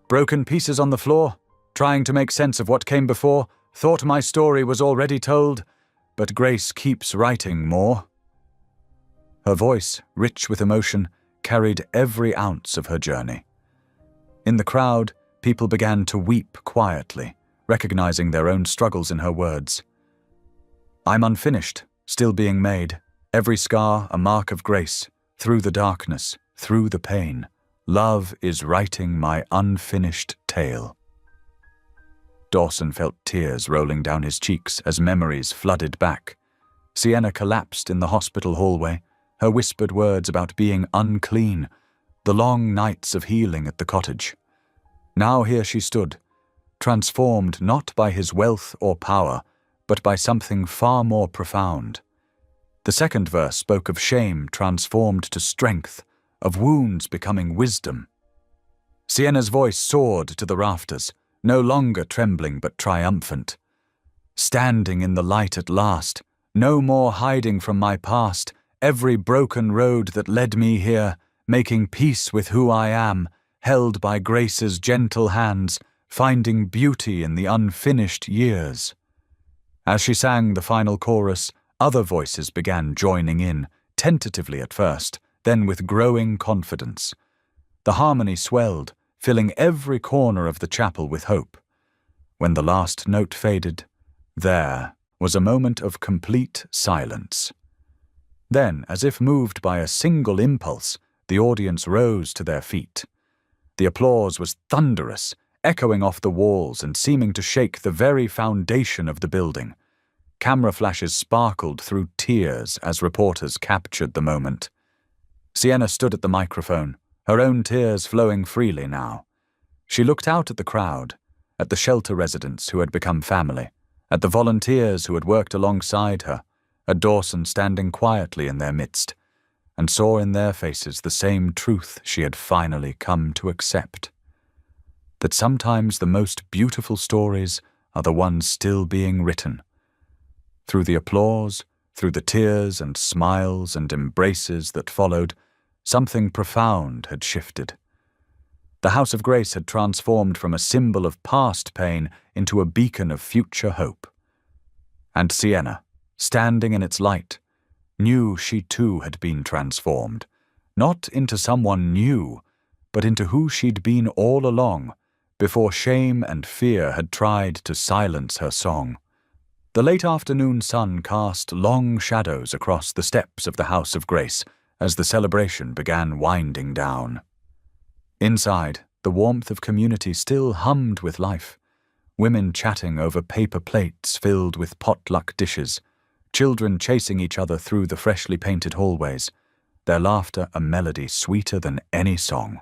"Broken pieces on the floor, trying to make sense of what came before, thought my story was already told, but grace keeps writing more." Her voice, rich with emotion, carried every ounce of her journey. In the crowd, people began to weep quietly, recognizing their own struggles in her words. "I'm unfinished, still being made, every scar a mark of grace, through the darkness, through the pain. Love is writing my unfinished tale." Dawson felt tears rolling down his cheeks as memories flooded back. Sienna collapsed in the hospital hallway, her whispered words about being unclean, the long nights of healing at the cottage. Now here she stood, transformed not by his wealth or power, but by something far more profound. The second verse spoke of shame transformed to strength, of wounds becoming wisdom. Sienna's voice soared to the rafters, no longer trembling but triumphant. Standing in the light at last, no more hiding from my past, every broken road that led me here, making peace with who I am, held by grace's gentle hands, finding beauty in the unfinished years. As she sang the final chorus, other voices began joining in, tentatively at first, then with growing confidence. The harmony swelled, filling every corner of the chapel with hope. When the last note faded, there was a moment of complete silence. Then, as if moved by a single impulse, the audience rose to their feet. The applause was thunderous, echoing off the walls and seeming to shake the very foundation of the building. Camera flashes sparkled through tears as reporters captured the moment. Sienna stood at the microphone, her own tears flowing freely now. She looked out at the crowd, at the shelter residents who had become family, at the volunteers who had worked alongside her, at Dawson standing quietly in their midst, and saw in their faces the same truth she had finally come to accept. That sometimes the most beautiful stories are the ones still being written. Through the applause, through the tears and smiles and embraces that followed, something profound had shifted. The House of Grace had transformed from a symbol of past pain into a beacon of future hope. And Sienna, standing in its light, knew she too had been transformed, not into someone new, but into who she'd been all along, before shame and fear had tried to silence her song. The late afternoon sun cast long shadows across the steps of the House of Grace as the celebration began winding down. Inside, the warmth of community still hummed with life, women chatting over paper plates filled with potluck dishes, children chasing each other through the freshly painted hallways, their laughter a melody sweeter than any song.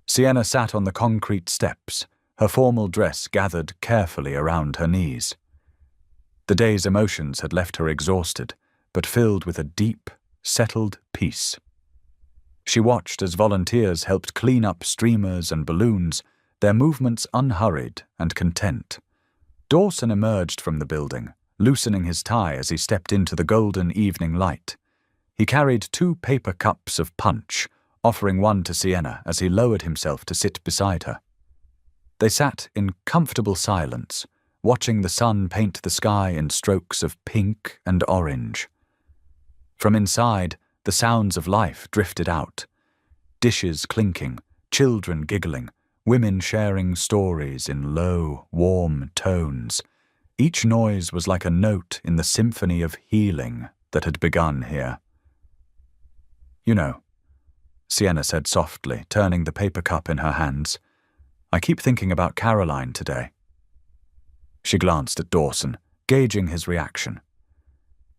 Sienna sat on the concrete steps, her formal dress gathered carefully around her knees. The day's emotions had left her exhausted, but filled with a deep, settled peace. She watched as volunteers helped clean up streamers and balloons, their movements unhurried and content. Dawson emerged from the building, loosening his tie as he stepped into the golden evening light. He carried 2 paper cups of punch, offering one to Sienna as he lowered himself to sit beside her. They sat in comfortable silence, watching the sun paint the sky in strokes of pink and orange. From inside, the sounds of life drifted out. Dishes clinking, children giggling, women sharing stories in low, warm tones. Each noise was like a note in the symphony of healing that had begun here. "You know," Sienna said softly, turning the paper cup in her hands, "I keep thinking about Caroline today." She glanced at Dawson, gauging his reaction.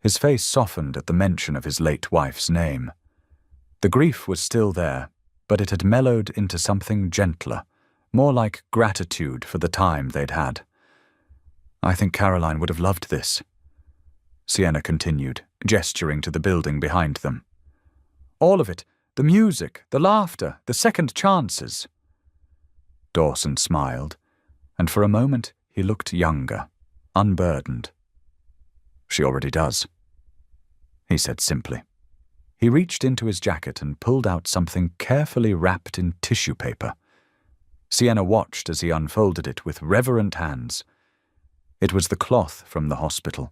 His face softened at the mention of his late wife's name. The grief was still there, but it had mellowed into something gentler, more like gratitude for the time they'd had. "I think Caroline would have loved this," Sienna continued, gesturing to the building behind them. "All of it, the music, the laughter, the second chances." Dawson smiled, and for a moment he looked younger, unburdened. "She already does," he said simply. He reached into his jacket and pulled out something carefully wrapped in tissue paper. Sienna watched as he unfolded it with reverent hands. It was the cloth from the hospital,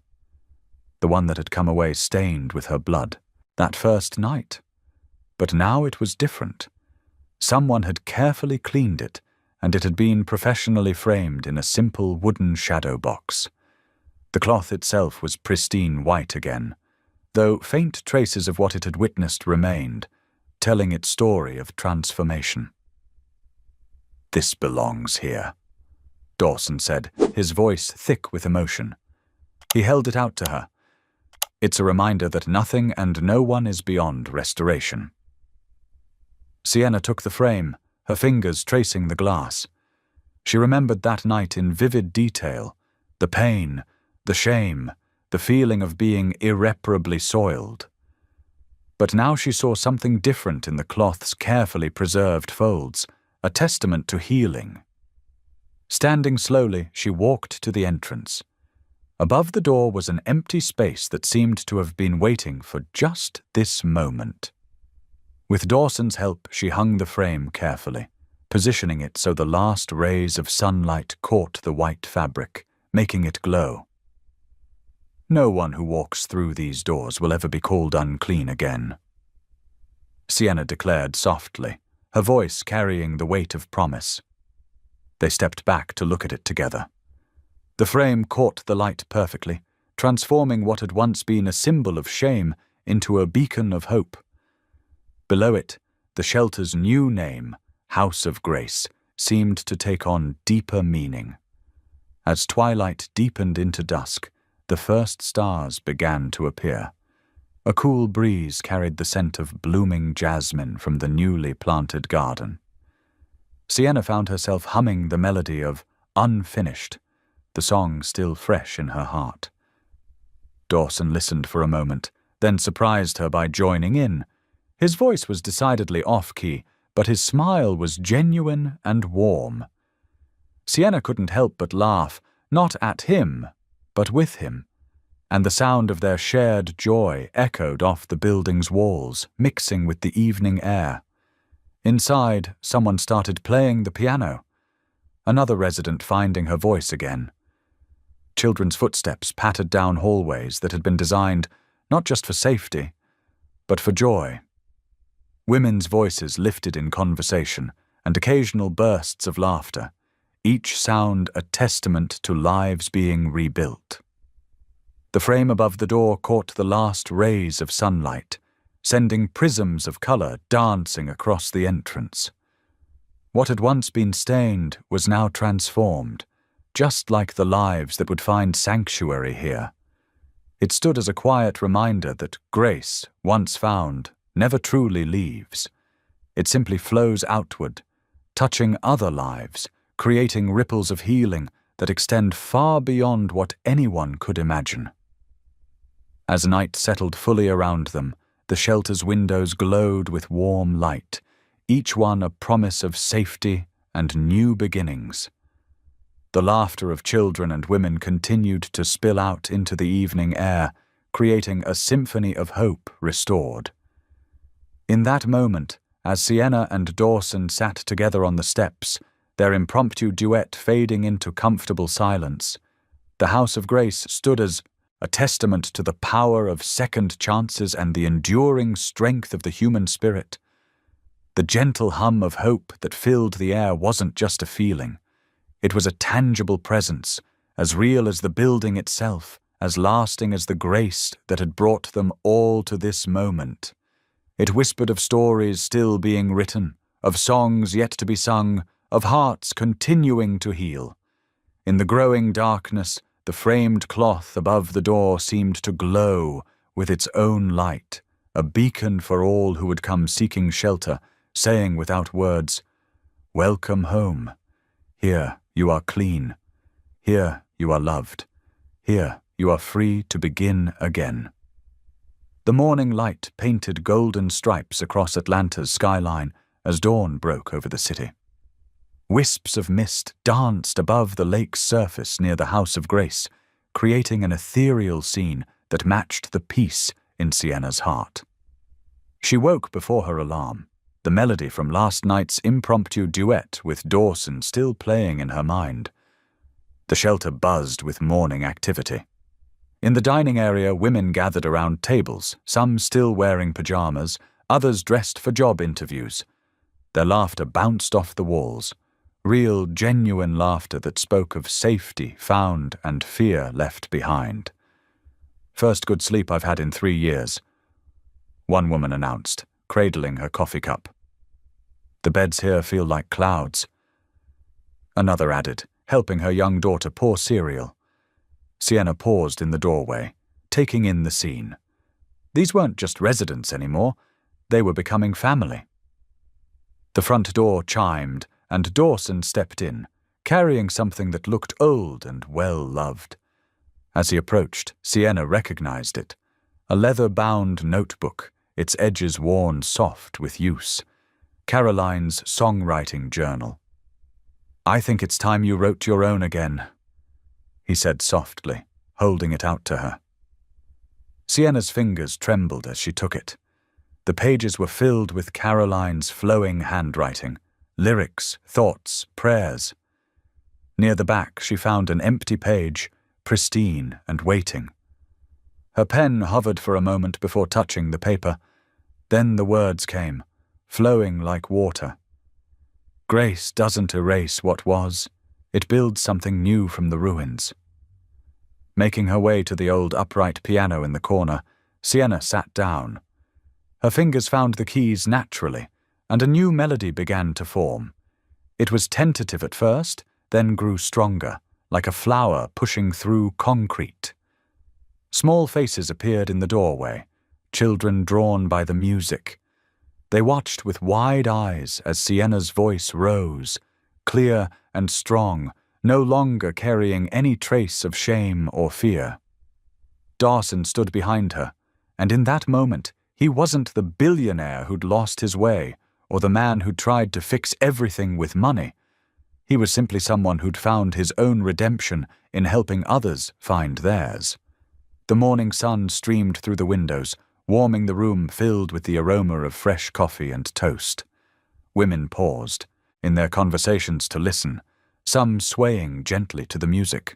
the one that had come away stained with her blood, that first night. But now it was different. Someone had carefully cleaned it, and it had been professionally framed in a simple wooden shadow box. The cloth itself was pristine white again, though faint traces of what it had witnessed remained, telling its story of transformation. "This belongs here," Dawson said, his voice thick with emotion. He held it out to her. It's a reminder that nothing and no one is beyond restoration. Sienna took the frame, her fingers tracing the glass. She remembered that night in vivid detail, the pain, the shame, the feeling of being irreparably soiled. But now she saw something different in the cloth's carefully preserved folds, a testament to healing. Standing slowly, she walked to the entrance. Above the door was an empty space that seemed to have been waiting for just this moment. With Dawson's help, she hung the frame carefully, positioning it so the last rays of sunlight caught the white fabric, making it glow. No one who walks through these doors will ever be called unclean again, Sienna declared softly, her voice carrying the weight of promise. They stepped back to look at it together. The frame caught the light perfectly, transforming what had once been a symbol of shame into a beacon of hope. Below it, the shelter's new name, House of Grace, seemed to take on deeper meaning. As twilight deepened into dusk, the first stars began to appear. A cool breeze carried the scent of blooming jasmine from the newly planted garden. Sienna found herself humming the melody of Unfinished, the song still fresh in her heart. Dawson listened for a moment, then surprised her by joining in. His voice was decidedly off-key, but his smile was genuine and warm. Sienna couldn't help but laugh, not at him, but with him, and the sound of their shared joy echoed off the building's walls, mixing with the evening air. Inside, someone started playing the piano, another resident finding her voice again. Children's footsteps pattered down hallways that had been designed not just for safety, but for joy. Women's voices lifted in conversation, and occasional bursts of laughter, each sound a testament to lives being rebuilt. The frame above the door caught the last rays of sunlight, sending prisms of color dancing across the entrance. What had once been stained was now transformed, just like the lives that would find sanctuary here. It stood as a quiet reminder that grace, once found, never truly leaves. It simply flows outward, touching other lives, creating ripples of healing that extend far beyond what anyone could imagine. As night settled fully around them, the shelter's windows glowed with warm light, each one a promise of safety and new beginnings. The laughter of children and women continued to spill out into the evening air, creating a symphony of hope restored. In that moment, as Sienna and Dawson sat together on the steps, their impromptu duet fading into comfortable silence, the House of Grace stood as a testament to the power of second chances and the enduring strength of the human spirit. The gentle hum of hope that filled the air wasn't just a feeling. It was a tangible presence, as real as the building itself, as lasting as the grace that had brought them all to this moment. It whispered of stories still being written, of songs yet to be sung, of hearts continuing to heal. In the growing darkness, the framed cloth above the door seemed to glow with its own light, a beacon for all who would come seeking shelter, saying without words, "Welcome home. Here you are clean. Here you are loved. Here you are free to begin again." The morning light painted golden stripes across Atlanta's skyline as dawn broke over the city. Wisps of mist danced above the lake's surface near the House of Grace, creating an ethereal scene that matched the peace in Sienna's heart. She woke before her alarm, the melody from last night's impromptu duet with Dawson still playing in her mind. The shelter buzzed with morning activity. In the dining area, women gathered around tables, some still wearing pajamas, others dressed for job interviews. Their laughter bounced off the walls, real, genuine laughter that spoke of safety found and fear left behind. "First good sleep I've had in 3 years," one woman announced, cradling her coffee cup. "The beds here feel like clouds," another added, helping her young daughter pour cereal. Sienna paused in the doorway, taking in the scene. These weren't just residents anymore, they were becoming family. The front door chimed, and Dawson stepped in, carrying something that looked old and well-loved. As he approached, Sienna recognized it, a leather-bound notebook, its edges worn soft with use. Caroline's songwriting journal. "I think it's time you wrote your own again," he said softly, holding it out to her. Sienna's fingers trembled as she took it. The pages were filled with Caroline's flowing handwriting, lyrics, thoughts, prayers. Near the back, she found an empty page, pristine and waiting. Her pen hovered for a moment before touching the paper. Then the words came, flowing like water. "Grace doesn't erase what was. It builds something new from the ruins." Making her way to the old upright piano in the corner, Sienna sat down. Her fingers found the keys naturally, and a new melody began to form. It was tentative at first, then grew stronger, like a flower pushing through concrete. Small faces appeared in the doorway, children drawn by the music. They watched with wide eyes as Sienna's voice rose, clear and strong, no longer carrying any trace of shame or fear. Dawson stood behind her, and in that moment, he wasn't the billionaire who'd lost his way, or the man who'd tried to fix everything with money. He was simply someone who'd found his own redemption in helping others find theirs. The morning sun streamed through the windows, warming the room filled with the aroma of fresh coffee and toast. Women paused, in their conversations to listen, some swaying gently to the music.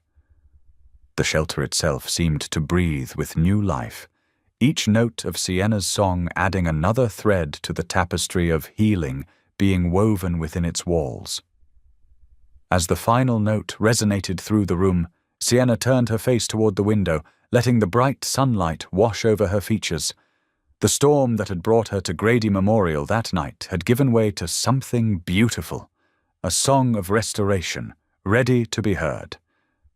The shelter itself seemed to breathe with new life, each note of Sienna's song adding another thread to the tapestry of healing being woven within its walls. As the final note resonated through the room, Sienna turned her face toward the window, letting the bright sunlight wash over her features. The storm that had brought her to Grady Memorial that night had given way to something beautiful, a song of restoration, ready to be heard.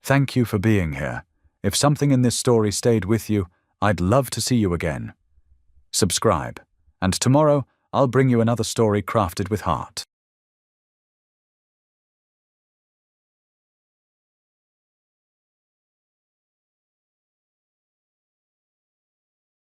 Thank you for being here. If something in this story stayed with you, I'd love to see you again. Subscribe, and tomorrow I'll bring you another story crafted with heart.